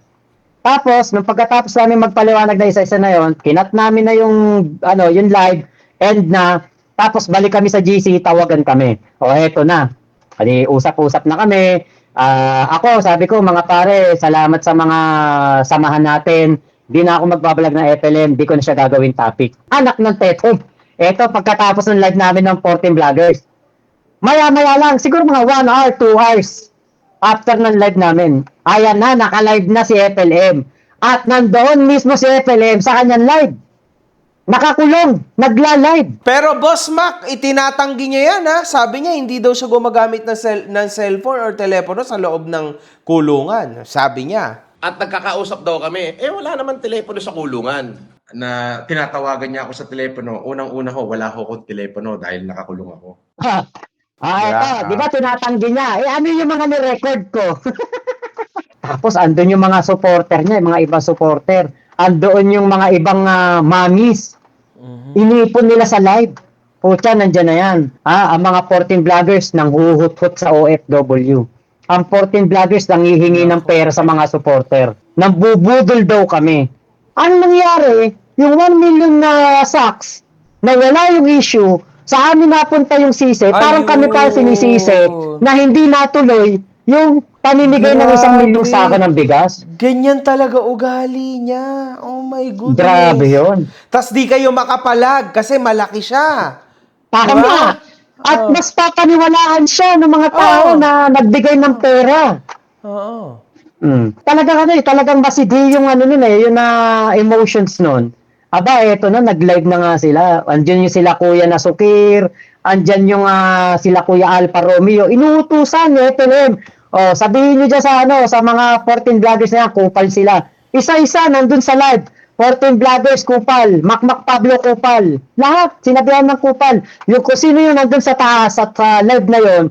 Tapos, nung pagkatapos namin magpaliwanag na isa-isa na yon, kinat namin na yung live, end na, tapos balik kami sa GC, tawagan kami. O, eto na. Kasi usap-usap na kami. Ako, sabi ko, mga pare, salamat sa mga samahan natin. Di na ako magbabalag ng FLM, di ko na siya gagawin topic. Anak ng tetong. Eto, pagkatapos ng live namin ng 14 vloggers. Maya-maya lang, siguro mga 1 hour, 2 hours. After ng live namin, ayan na, naka-live na si FLM. At nandoon mismo si FLM sa kanyang live. Nakakulong, nagla-live. Pero Boss Mac, itinatanggi niya yan ha. Sabi niya hindi daw siya gumagamit ng cellphone or telepono sa loob ng kulungan. Sabi niya. At nagkakausap daw kami, wala naman telepono sa kulungan. Na tinatawagan niya ako sa telepono. Unang-una ho, wala ho akong telepono dahil nakakulong ako. Ito, di ba tinatanggi niya? Ano yung mga ni-record ko? Tapos andun yung mga supporter niya, yung mga ibang supporter. Andoon yung mga ibang mommies. Inipon nila sa live. Pucha, nandyan na yan. Ang mga 14 vloggers nang huhut-hut sa OFW. Ang 14 vloggers nang hihingi ng pera sa mga supporter. Nang bubudol daw kami. Ano nangyari? Yung 1 million na sacks na wala yung issue, sa amin napunta yung sisi, parang kami pa sinisisi na hindi natuloy yung Paninigay ng 1 milyon Grabe. sako ng bigas. Ganyan talaga ugali niya. Oh my goodness. Grabe yun. Tas di kayo makapalag kasi malaki siya. Tama. Diba? At mas papaniwalaan siya ng mga tao Oh. na nagbigay ng pera. Oo. Talagang masidi yung ano nun yung emotions nun. Aba, eto na, nag-live na nga sila. Andyan yung sila Kuya Nasukir, andyan yung sila Kuya Alfa Romeo. Inuutusan yung FLM. O, sabihin nyo dyan sa mga 14 vloggers na yan, kupal sila. Isa-isa, nandun sa live. 14 vloggers, kupal. Makmak Pablo, kupal. Lahat, sinabihan ng kupal. Yung kung sino yung nandun sa taas at live na yon,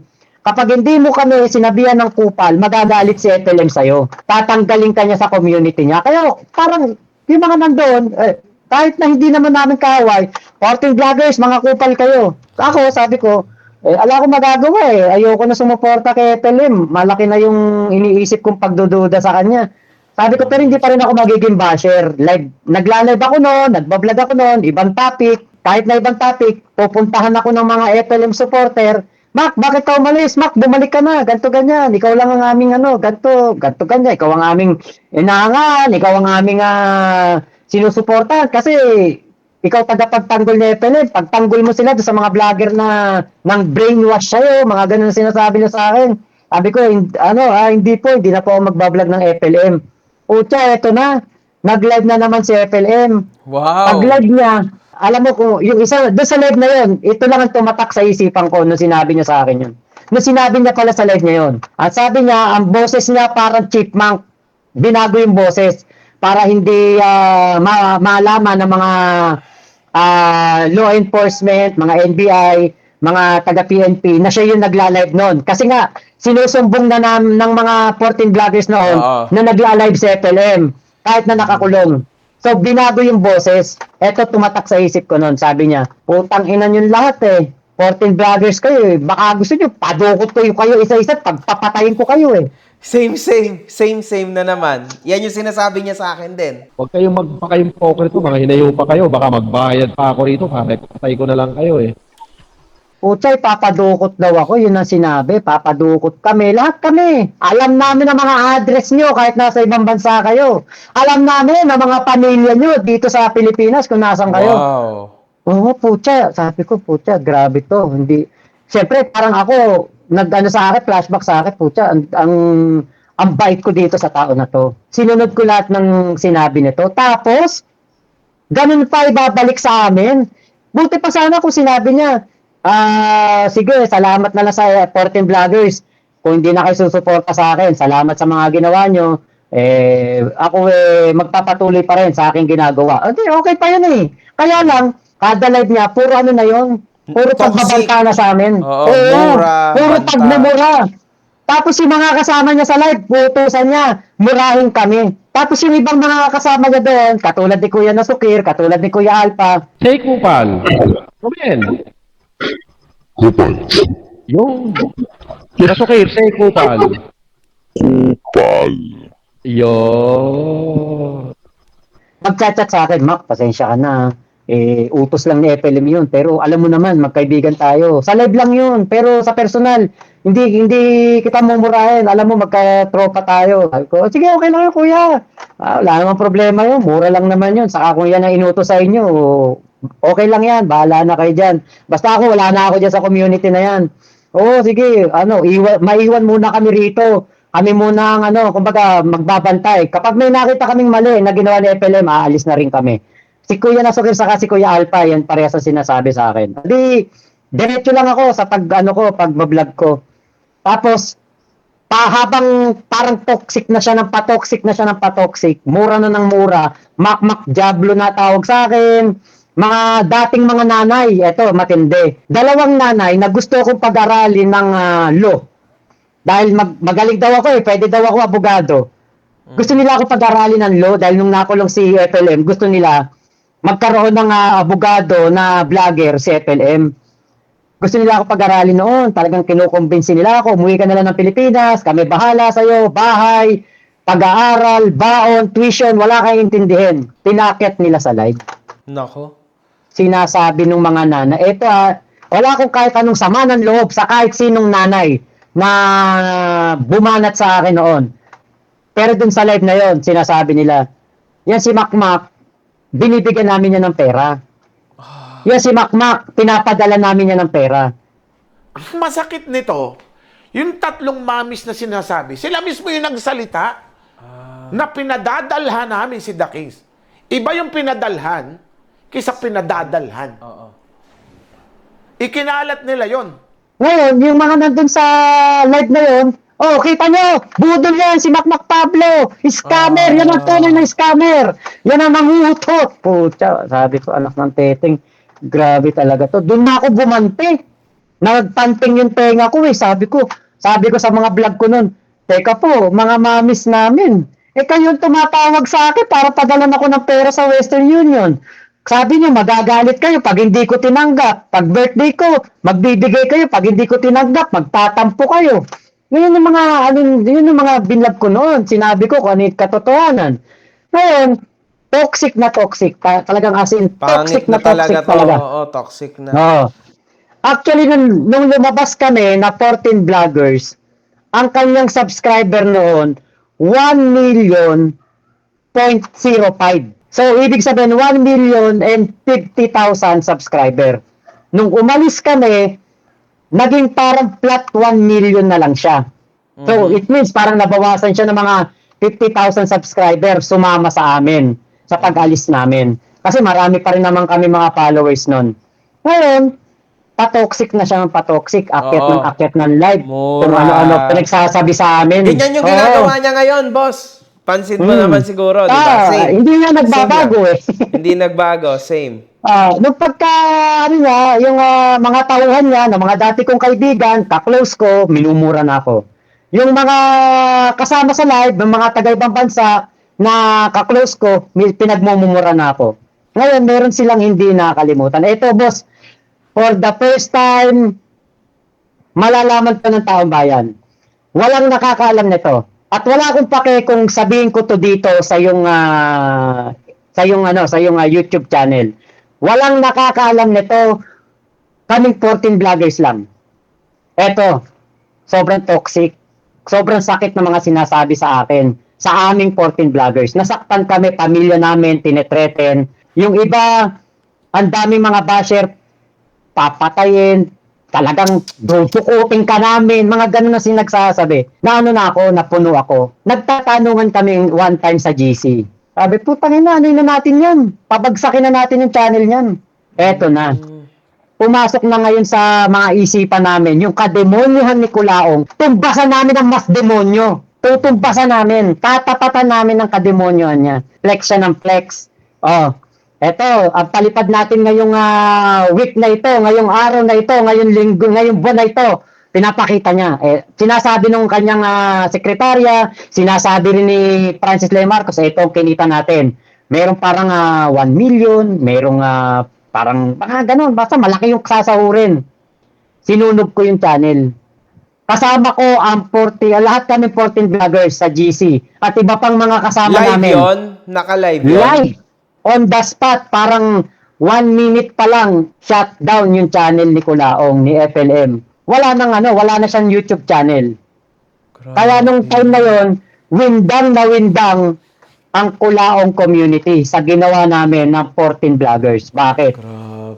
kapag hindi mo kami sinabihan ng kupal, magagalit si FLM sa'yo. Tatanggalin ka niya sa community niya. Kaya parang yung mga nandun, kahit na hindi naman namin kaaway, 14 vloggers, mga kupal kayo. Ako, sabi ko, ala ko magagawa Ayoko na sumuporta kay FLM. Malaki na yung iniisip kong pagdududa sa kanya. Sabi ko, pero hindi pa rin ako magiging basher. Nagla-live ako noon, nagbablog ako noon, ibang topic. Kahit na ibang topic, pupuntahan ako ng mga FLM supporter. Mac, bakit ka umalis? Mac, bumalik ka na. Ganto ganyan. Ikaw lang ang aming ganto ganyan. Ikaw ang aming inaangan. Ikaw ang aming sinusuportahan. Kasi ikaw tagapagtanggol ni FLM. Pagtanggol mo sila doon sa mga vlogger na nang brainwash sa'yo. Mga ganun sinasabi nila sa akin. Sabi ko, hindi na po ako magbablog ng FLM. Utya, eto na. Nag-live na naman si FLM. Wow. Pag-live niya, alam mo kung yung isa, doon sa live na yun, ito lang ang tumatak sa isipan ko nung sinabi niya sa akin yun. Nung sinabi niya pala sa live niya yun. At sabi niya, ang boses niya parang chipmunk. Binago yung boses para hindi malaman ng mga law enforcement, mga NBI, mga taga-PNP na siya yung nagla-live noon. Kasi nga, sinusumbong na ng mga 14 vloggers noon na nagla-live si FLM kahit na nakakulong. So, binago yung boses. Eto, tumatak sa isip ko noon. Sabi niya, putang ina nyo lahat 14 vloggers kayo Baka gusto nyo, padukot ko kayo isa-isa, pagpapatayin ko kayo Same na naman. Yan yung sinasabi niya sa akin din. Huwag kayong magpakayong poker ito, mga hinayo pa kayo. Baka magbayad pa ako rito, para patay ko na lang kayo Puchay, papadukot daw ako. Yun ang sinabi. Papadukot kami. Lahat kami. Alam namin ang mga address nyo kahit nasa ibang bansa kayo. Alam namin ang mga pamilya nyo dito sa Pilipinas kung nasan kayo. Wow. Oo, pucha. Sabi ko, pucha, grabe to. Hindi. Siyempre, parang ako, sa akin, flashback sa akin, pucha, ang bait ko dito sa tao na to. Sinunod ko lahat ng sinabi nito. Tapos, ganun pa ibabalik sa amin. Buti pa sana kung sinabi niya, sige, salamat na lang sa 14 vloggers. Kung hindi na kayo susuporta sa akin, salamat sa mga ginawa nyo. Ako magpapatuloy pa rin sa aking ginagawa. Okay pa yun Kaya lang, kada live niya, puro na yun. Puro pagbabanta na sa amin. Oo, mura, puro banta. pagmumura. Tapos yung mga kasama niya sa live, putusan niya, murahin kami. Tapos yung ibang mga kasama niya doon, katulad ni Kuya Nasukir, katulad ni Kuya Alpha, Say kupal. Kumen. Kupal. Yung. Nasukir, say kupal. Kupal. magchat-chat sa akin, Mac, pasensya ka na. Utos lang ni FLM yun. Pero alam mo naman, magkaibigan tayo. Sa live lang yun. Pero sa personal, hindi kita mumurahin. Alam mo, magka-tropa tayo. Sabi ko, sige, okay lang yun, kuya. Wala namang problema yun. Mura lang naman yun. Saka kung yan ang inutos sa inyo, okay lang yan. Bahala na kayo dyan. Basta ako, wala na ako dyan sa community na yan. Oo, sige. Maiwan muna kami rito. Kami muna ang kumbaga, magbabantay. Kapag may nakita kaming mali na ginawa ni FLM, aalis na rin kami. Si Kuya Nasukir saka si Kuya Alpha, yan parehas ang sinasabi sa akin. Di, diretso lang ako sa pag-vlog ko. Tapos, habang parang toxic na siya ng patoxic, mura na ng mura, Makmak Diablo na tawag sa akin, mga dating mga nanay, eto, matindi. 2 nanay na gusto kong pag-aralin ng law. Dahil magaling daw ako pwede daw ako abogado. Gusto nila ako pag-aralin ng law dahil nung nakulong si FLM, gusto nila magkaroon ng abogado na vlogger si FLM. Gusto nila ako pag-aralin noon. Talagang kinukumbinsi nila ako. Umuwi ka na lang ng Pilipinas. Kami bahala sa'yo. Bahay, pag-aaral, baon, tuition. Wala kayong intindihin. Tinakit nila sa live. Nako. Sinasabi ng mga nanay, wala akong kahit anong sama ng loob sa kahit sinong nanay. na bumanat sa akin noon. Pero dun sa live na yon, sinasabi nila, yan si Makmak, binibigyan namin niya ng pera. Yan si Makmak, pinapadala namin niya ng pera. Ang masakit nito, yung tatlong mamis na sinasabi, sila mismo yung nagsalita na pinadadalhan namin si The Kings. Iba yung pinadalhan kaysa pinadadalhan. Ikinalat nila yon. Ngayon, yung mga nandun sa live na yun, oh, kita nyo, budol yan, si Makmak Pablo, scammer, yan ang tunay ng scammer, yan ang manguhutot. Pucha, sabi ko, anak ng teteng, grabe talaga to. Doon na ako bumante. Nagpanting yung tenga ko eh, sabi ko sa mga vlog ko nun, teka po, mga mamis namin, kayo tumatawag sa akin para padalan ako ng pera sa Western Union. Sabi niyo, magagalit kayo pag hindi ko tinanggap. Pag birthday ko, magbibigay kayo. Pag hindi ko tinanggap, magtatampo kayo. Yun yung mga binlog ko noon. Sinabi ko kung ano yung katotohanan. Ngayon, toxic na toxic. Talagang as in, toxic Pangit na toxic talaga. Oo, toxic na. Oo. Actually, nung lumabas kami na 14 vloggers, ang kanyang subscriber noon, 1,000,005. So, ibig sabihin, 1,050,000 subscriber. Nung umalis kami, naging parang flat 1 million na lang siya. So, it means parang nabawasan siya ng mga 50,000 subscriber sumama sa amin, sa pag-alis namin. Kasi marami pa rin naman kami mga followers nun. Ngayon, patoxic na siya ng patoxic, akyat ng live. Mura. Kung ano-ano pinagsasabi sa amin. Ganyan yung ginagawa niya ngayon, boss. Pansin mo naman siguro, di ba? Same. Hindi nga nagbabago eh. Hindi nagbago, same. Nung pagka, yung mga tauhan niya, ng mga dati kong kaibigan, ka-close ko, minumura na ako. Yung mga kasama sa live, ng mga taga-ibang bansa, na ka-close ko, pinagmumura na ako. Ngayon, meron silang hindi nakakalimutan. Ito, boss, for the first time, malalaman to ng taong bayan. Walang nakakaalam nito. At wala akong pake kung sabihin ko to dito sa yung YouTube channel. Walang nakakaalam nito. Kaming 14 vloggers lang. Eto, sobrang toxic. Sobrang sakit ng mga sinasabi sa akin. Sa aming 14 vloggers. Nasaktan kami, pamilya namin, tinetreten. Yung iba, ang daming mga basher, papatayin, talagang dudukutin ka namin, mga ganun na sinagsasabi. Na napuno ako. Nagtatanungan kami one time sa GC. Sabi, putang ina, ano na natin yan? Pabagsakin na natin yung channel niyan. Eto na. Pumasok na ngayon sa mga isipan namin, yung kademonyohan ni Kulaong, tumbasan namin ang mas demonyo. Tutumbasan namin, tatapatan namin ng kademonyohan niya. Flex siya ng flex. Eto, ang palipad natin ngayong week na ito, ngayong araw na ito, ngayong linggo, ngayong buwan na ito, pinapakita niya. Sinasabi nung kanyang sekretarya, sinasabi rin ni Francis Lea Marcos, ito ang kinita natin. Merong parang 1 million, merong parang ganun, basta malaki yung sasahurin. Sinunog ko yung channel. Kasama ko ang lahat kami 14 vloggers sa GC at iba pang mga kasama Live namin. yun? Naka-live yun? Live! On the spot, parang 1 minute pa lang, shut down yung channel ni Kulaong, ni FLM. Wala na siyang YouTube channel. Kaya nung time na yon, windang ang Kulaong community sa ginawa namin ng 14 vloggers. Bakit?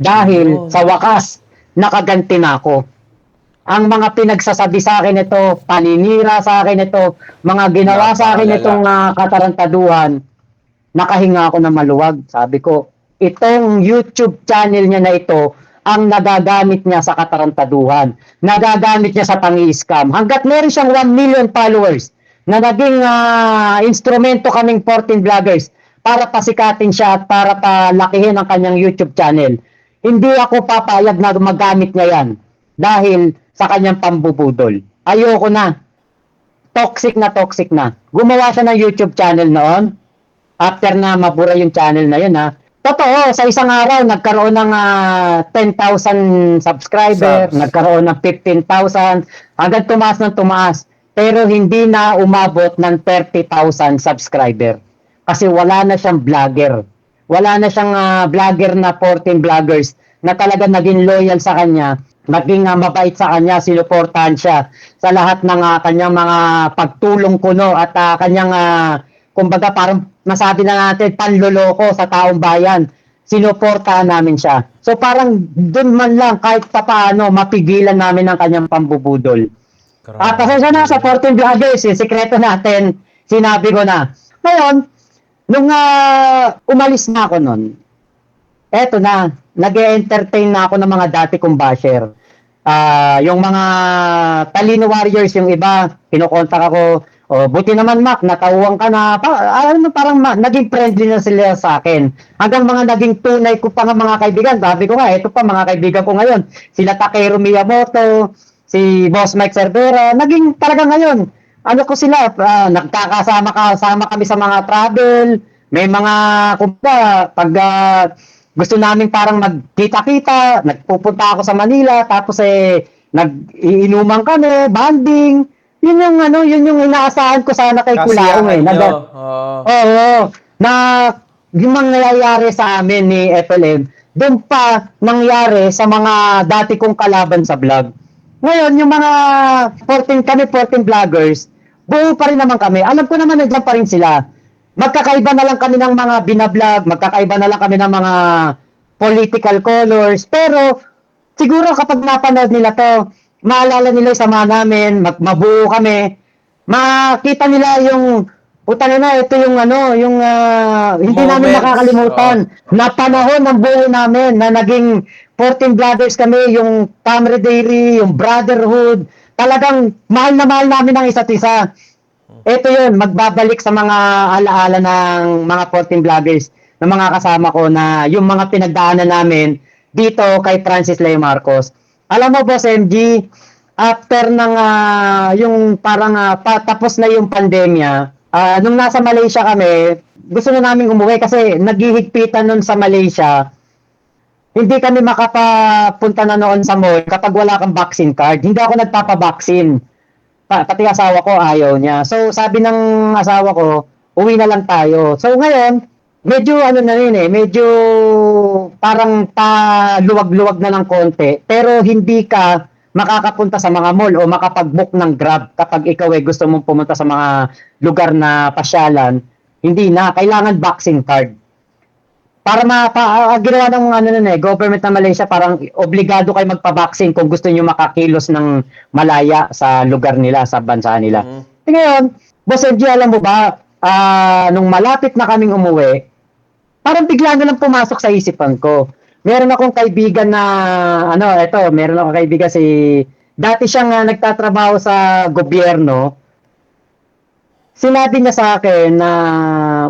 Dahil sa wakas, nakaganti na ako. Ang mga pinagsasabi sa akin ito, paninira sa akin ito, mga ginawa sa akin itong katarantaduhan, nakahinga ako ng maluwag. Sabi ko, itong YouTube channel niya na ito, ang nagagamit niya sa katarantaduhan. Nagagamit niya sa pang-i-scam. Hanggat meron siyang 1 million followers, na naging instrumento kaming 14 vloggers para pasikatin siya at para palakihin ang kanyang YouTube channel. Hindi ako papayag na magamit niya yan dahil sa kanyang pambubudol. Ayoko na. Toxic na. Gumawa siya ng YouTube channel noon. After na mabura yung channel na yun Totoo, sa isang araw nagkaroon ng 10,000 subscriber, nagkaroon ng 15,000, hanggang tumaas. Pero hindi na umabot ng 30,000 subscriber. Kasi wala na siyang vlogger. Wala na siyang vlogger na 14 vloggers na talaga naging loyal sa kanya naging mabait sa kanya, sinuportahan siya sa lahat ng kanyang mga pagtulong kuno at kanyang kumbaga parang masabi na natin panloloko sa taong bayan. Sinuportahan namin siya. So parang doon man lang kahit papaano mapigilan namin ang kanyang pambubudol. Pasensya na sa 14 vloggers, yung sikreto natin, sinabi ko na. Ngayon, nung umalis na ako nun, eto na, nag-entertain na ako ng mga dati kong basher. Yung mga Talino Warriors, yung iba, kinukontak ako, buti naman Mac, natauwang ka na, parang naging friendly na sila sa akin. Hanggang mga naging tunay ko pa nga mga kaibigan, sabi ko nga, eto pa mga kaibigan ko ngayon, sila Takeru Miyamoto, si Boss Mike Cervera, naging talaga ngayon, ano ko sila, nagkakasama kami sa mga travel, may mga, kumpa, pag gusto namin parang magkita-kita, nagpupunta ako sa Manila, tapos nag-iinuman kami, banding. Yun yung inaasahan ko sana kay Kulaong Oo. Na yung nangyayari sa amin ni FLM, doon pa nangyari sa mga dati kong kalaban sa vlog. Ngayon, yung mga 14 vloggers, buo pa rin naman kami. Alam ko naman nandiyan pa rin sila. Magkakaiba na lang kami ng mga binablog, magkakaiba na lang kami ng mga political colors, pero siguro kapag napanood nila to, maalala nila yung sama namin, mabuo kami, makita nila yung, puta na, ito yung hindi namin makakalimutan, na panahon ng buhay namin, na naging 14 vloggers kami, yung camaraderie, yung brotherhood, talagang mahal na mahal namin ang isa't isa. Ito yun, magbabalik sa mga alaala ng mga 14 vloggers na mga kasama ko na yung mga pinagdaanan namin dito kay Francis Leo Marcos. Alam mo Boss MG, after ng yung parang tapos na yung pandemya, nung nasa Malaysia kami, gusto na namin umuwi kasi naghihigpitan nun sa Malaysia. Hindi kami makapapunta na noon sa mall kapag wala kang vaccine card. Hindi ako nagpapabaksin. Pati asawa ko ayaw niya. So sabi ng asawa ko, uwi na lang tayo. So ngayon, medyo medyo parang luwag-luwag na ng konti. Pero hindi ka makakapunta sa mga mall o makapag-book ng Grab kapag ikaw gusto mong pumunta sa mga lugar na pasyalan. Hindi na, kailangan vaccine card. Para ginawa ng government ng Malaysia, parang obligado kayo magpa-vaccine kung gusto niyo makakilos ng malaya sa lugar nila, sa bansa nila. Ngayon, Boss MG, alam mo ba, nung malapit na kaming umuwi, parang bigla na lang pumasok sa isipan ko. Meron akong kaibigan na, meron akong kaibigan dati siyang nagtatrabaho sa gobyerno. Sinabi niya sa akin na,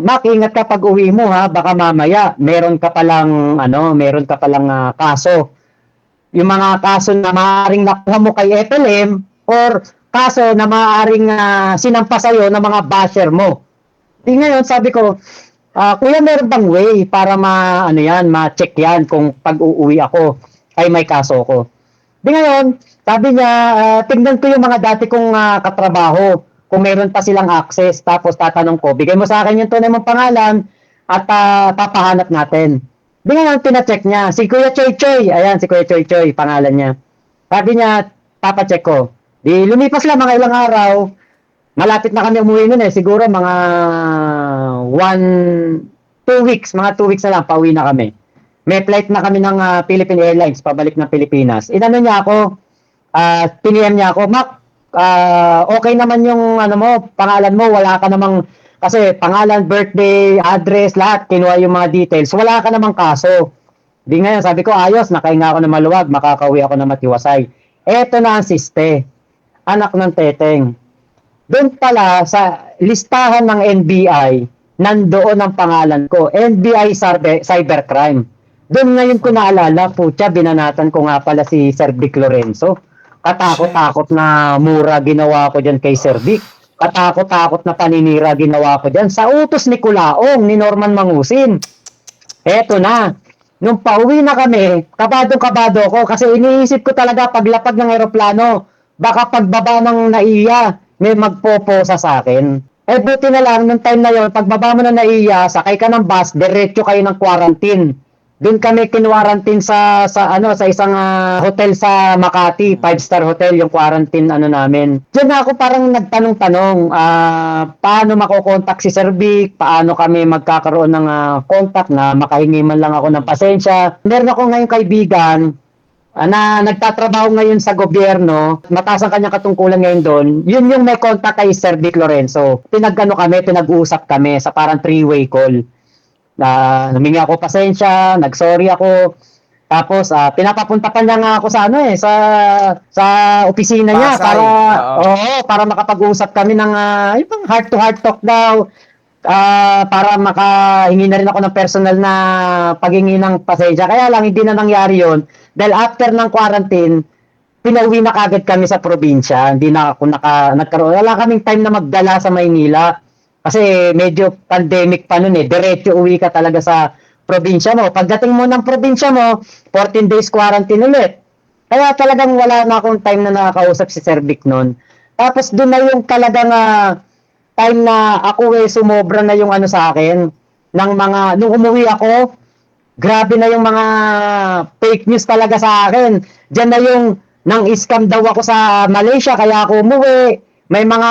Mac, ingat ka pag uwi mo ha, baka mamaya meron ka palang kaso. Yung mga kaso na maaaring nakuha mo kay FLM or kaso na maaaring sinampa sa'yo ng mga basher mo. Di ngayon, sabi ko, kuya, meron bang way para ma-check yan kung pag-uuwi ako ay may kaso ko. Di ngayon, sabi niya, tingnan ko yung mga dati kong katrabaho kung meron pa silang access, tapos tatanong ko, bigay mo sa akin yung tunay mong pangalan at papahanap natin. Di ngayon, pinacheck niya. Si Kuya Choy Choy, ayan, si Kuya Choy Choy, pangalan niya. Sabi niya, papacheck ko. Di lumipas lang mga ilang araw, malapit na kami umuwi nun siguro mga 2 weeks na lang, pauwi na kami. May flight na kami ng Philippine Airlines, pabalik ng Pilipinas. Inano niya ako, piniem niya ako, Mac, okay naman yung pangalan mo, wala ka namang, kasi pangalan, birthday, address, lahat, kinuha yung mga details, wala ka namang kaso. Di ngayon, sabi ko, ayos, nakahinga ako na maluwag, makakauwi ako na matiwasay. Eto na ang siste, anak ng teteng. Doon pala, sa listahan ng NBI, nandoon ang pangalan ko, NBI Cybercrime. Doon ngayon ko naalala, putya, binanatan ko nga pala si Sir Vic Lorenzo. Katakot-takot na mura ginawa ko dyan kay Sir Vic. Katakot-takot na paninira ginawa ko dyan. Sa utos ni Kulaong, ni Norman Mangusin. Eto na. Nung pauwi na kami, kabado-kabado ko kasi iniisip ko talaga paglapag ng eroplano, baka pagbaba ng NAIA, may magpoposa sa akin. Buti na lang, nung time na yon, pagbaba mo ng NAIA, sakay ka ng bus, diretso kayo ng quarantine. Doon kami kinwarantin sa isang hotel sa Makati, 5-star hotel yung quarantine namin. Diyan ako parang nagtanong-tanong, paano makokontak si Sir Vic, paano kami magkakaroon ng contact na makahingi man lang ako ng pasensya. Meron ako ngayong kaibigan na nagtatrabaho ngayon sa gobyerno, mataas ang kanyang katungkulan ngayon doon, yun yung may contact kay Sir Vic Lorenzo. Pinag-uusap kami sa parang 3-way call. Humingi ako pasensya, nagsorry ako. Tapos pinapapunta pa niya nga ako sa sa opisina niya Pasay. para makapag-usap kami ng yung heart to heart talk daw. Para makahingi na rin ako ng personal na paghingi ng pasensya. Kaya lang hindi na nangyari 'yon dahil after ng quarantine pinauwi na kagad kami sa probinsya. Hindi na ako nagkaroon. Wala kaming time na magdala sa Maynila. Kasi medyo pandemic pa nun diretso uwi ka talaga sa probinsya mo. Pagdating mo ng probinsya mo, 14 days quarantine ulit. Kaya talagang wala na akong time na nakakausap si Sir Vic nun. Tapos doon na yung talagang time na ako sumobra na yung sa akin. Nung umuwi ako, grabe na yung mga fake news talaga sa akin. Diyan na yung nang scam daw ako sa Malaysia kaya ako umuwi. May mga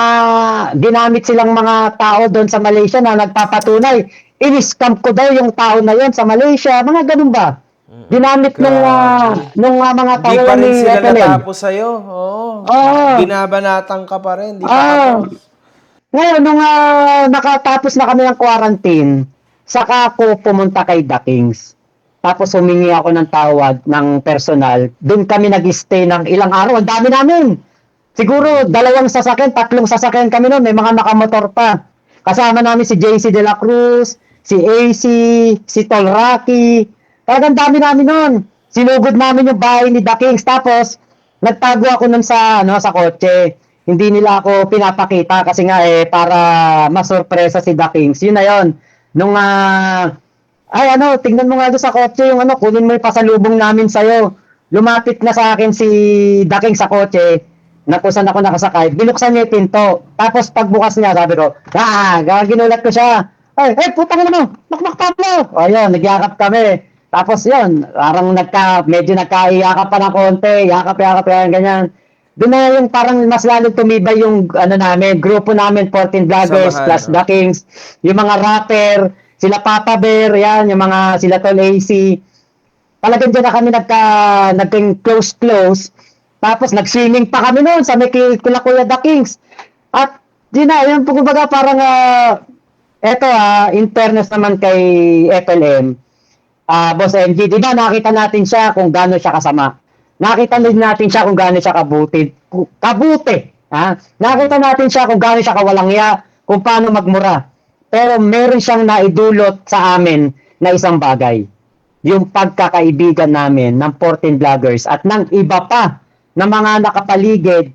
ginamit silang mga tao doon sa Malaysia na nagpapatunay. In-scam ko daw yung tao na yon sa Malaysia. Mga ganun ba? Ginamit nung mga tao Di pa rin ni sila FLM. natapos sa'yo. Oo. Oo. Binabanatan ka pa rin. Di pa tapos. Ngayon, nung nakatapos na kami ng quarantine, saka ako pumunta kay The Kings. Tapos humingi ako ng tawad ng personal. Doon kami nag-stay ng ilang araw. Ang dami namin. Siguro 2 sasakyan, 3 sasakyan kami noon, may mga nakamotor pa. Kasama namin si JC De La Cruz, si AC, si Tol Rocky. Talagang dami namin noon. Sinugod namin yung bahay ni The Kings. Tapos nagtago ako nun sa kotse. Hindi nila ako pinapakita kasi nga para masurpresa si The Kings. Yun na yun. Nung tingnan mo nga doon sa kotse yung kunin mo yung pasalubong namin sa'yo. Lumapit na sa akin si The Kings sa kotse. Nakusan ako nakasakay, binuksan niya yung pinto. Tapos pagbukas niya, sabi ko, ginulat ko siya. Putang ina mo, makmakpap mo. O yun, nagyakap kami. Tapos yun, parang medyo nagkaiyakap pa ng konti, yakap, ganyan. Doon na yung parang mas lalong tumibay yung grupo namin, 14 Vloggers, Samahan, plus The Kings, yung mga rapper, sila Papa Bear, yan, yung mga sila Tol AC. Talagang dyan na kami naging close. Tapos nag-swimming pa kami noon sa may kila Kuya The Kings. At di na, yun kumbaga parang in fairness naman kay FLM, Boss MG, di ba nakita natin siya kung gaano siya kasama. Nakita din natin siya kung gaano siya kabuti. Nakita natin siya kung gaano siya kawalangya, kung paano magmura. Pero meron siyang naidulot sa amin na isang bagay. Yung pagkakaibigan namin ng 14 Vloggers at ng iba pa na mga nakapaligid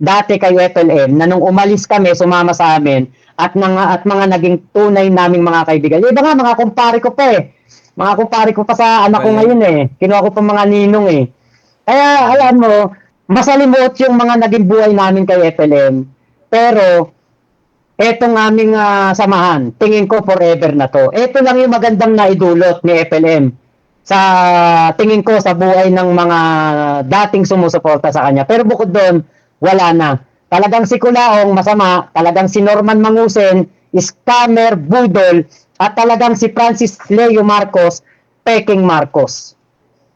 dati kay FLM na nung umalis kami, sumama sa amin at mga naging tunay naming mga kaibigan. Yung iba nga, mga kumpare ko pa Mga kumpare ko pa sa anak ko ngayon Kinuha ko pa mga ninong Kaya, alam mo, masalimuot yung mga naging buhay namin kay FLM. Pero, etong aming samahan, tingin ko forever na to. Ito lang yung magandang naidulot ni FLM sa tingin ko sa buhay ng mga dating sumusuporta sa kanya. Pero bukod doon, wala na. Talagang si Kulaong masama, talagang si Norman Mangusen, scammer, budol, at talagang si Francis Leo Marcos, peking Marcos.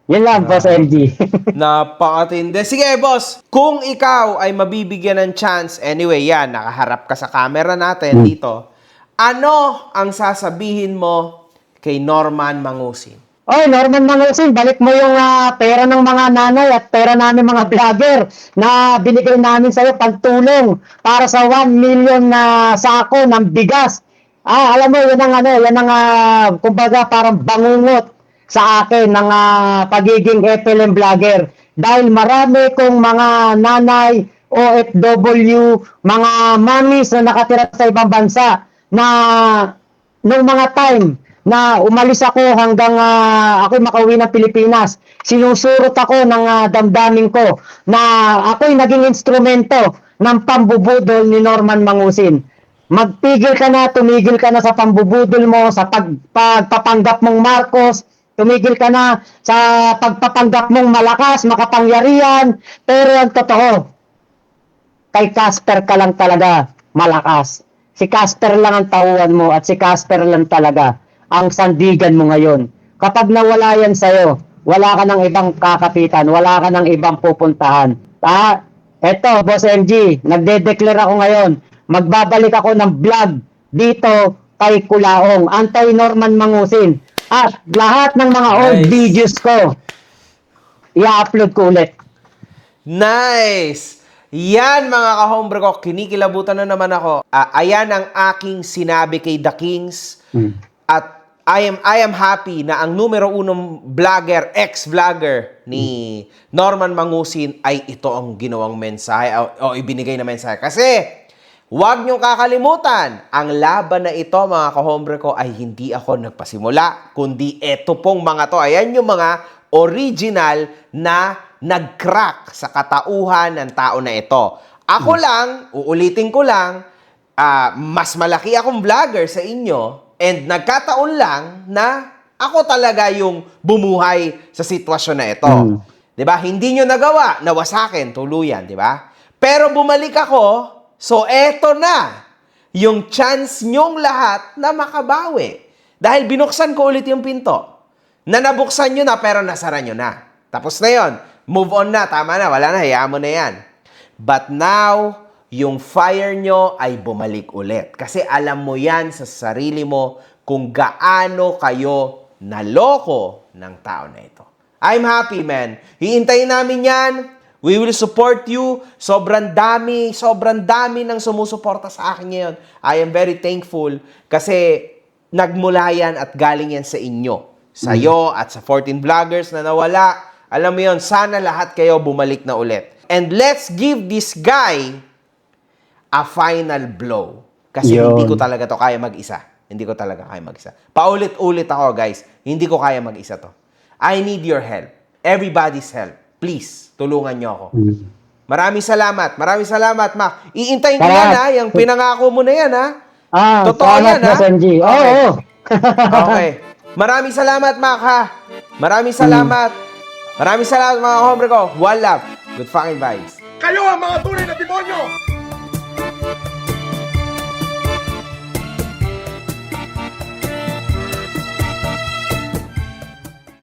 Yan lang, Boss MG. Napakatindi. Sige, boss. Kung ikaw ay mabibigyan ng chance, anyway, yan, nakaharap ka sa camera natin dito. Ano ang sasabihin mo kay Norman Mangusin? Oy, Norman Mangusin, balik mo yung pera ng mga nanay at pera namin mga vlogger na binigay namin sa'yo pagtulong para sa 1 million na sako ng bigas. Alam mo, yan ang kumbaga parang bangungot sa akin ng pagiging FLM vlogger. Dahil marami kong mga nanay, OFW, mga mommies na nakatira sa ibang bansa na nung mga time na umalis ako hanggang ako'y makauwi ng Pilipinas, sinusurot ako ng damdamin ko na ako'y naging instrumento ng pambubudol ni Norman Mangusin. Magpigil ka na, tumigil ka na sa pambubudol mo, sa pagpapanggap mong Marcos, tumigil ka na sa pagpapanggap mong malakas, makapangyarihan. Pero ang totoo, kay Casper ka lang talaga malakas. Si Casper lang ang tauhan mo at si Casper lang talaga ang sandigan mo ngayon. Kapag nawala yan sa'yo, wala ka ng ibang kakapitan, wala ka ng ibang pupuntahan. Eto, Boss MG, nagde-declare ako ngayon. Magbabalik ako ng vlog dito kay Kulaong, anti-Norman Mangusin. At lahat ng mga old Nice. videos ko, i-upload ko ulit. Nice! Yan mga kahombre ko, kinikilabutan na naman ako. Ayan ang aking sinabi kay The Kings. At I am happy na ang numero unong vlogger, ex-vlogger ni Norman Mangusin ay ito ang ginawang mensahe o ibinigay na mensahe. Kasi huwag niyong kakalimutan, ang laban na ito mga kahombre ko ay hindi ako nagpasimula, kundi ito pong mga to. Ayan yung mga original na nag-crack sa katauhan ng tao na ito. Ako lang, uulitin ko lang, mas malaki akong vlogger sa inyo and nagkataon lang na ako talaga yung bumuhay sa sitwasyon na ito. 'Di ba? Hindi nyo nagawa, nawasakin, tuluyan, 'di ba? Pero bumalik ako, so eto na yung chance nyong lahat na makabawi. Dahil binuksan ko ulit yung pinto. Na nabuksan nyo na pero nasara nyo na. Tapos na yon. Move on na, tama na, wala na, hayaan mo na yan. But now, yung fire nyo ay bumalik ulit. Kasi alam mo yan sa sarili mo kung gaano kayo naloko ng tao na ito. I'm happy, man. Hihintayin namin yan. We will support you. Sobrang dami ng sumusuporta sa akin ngayon. I am very thankful kasi nagmula yan at galing yan sa inyo. Sa'yo at sa 14 vloggers na nawala. Alam mo yun, sana lahat kayo bumalik na ulit. And let's give this guy a final blow. Kasi hindi ko talaga to kaya mag-isa. Hindi ko talaga kaya mag-isa. Paulit-ulit ako, guys. Hindi ko kaya mag-isa to. I need your help. Everybody's help. Please, tulungan nyo ako. Maraming salamat. Maraming salamat, Mac. Iintayin ko yan, ha? Yung pinangako mo na yan, ha? Totoo yan, ha? Oo. Okay. Maraming salamat, Mac, ha? Maraming salamat. Maraming salamat, mga hombre ko. One love. Good fucking vibes. Kayo ang mga tunay na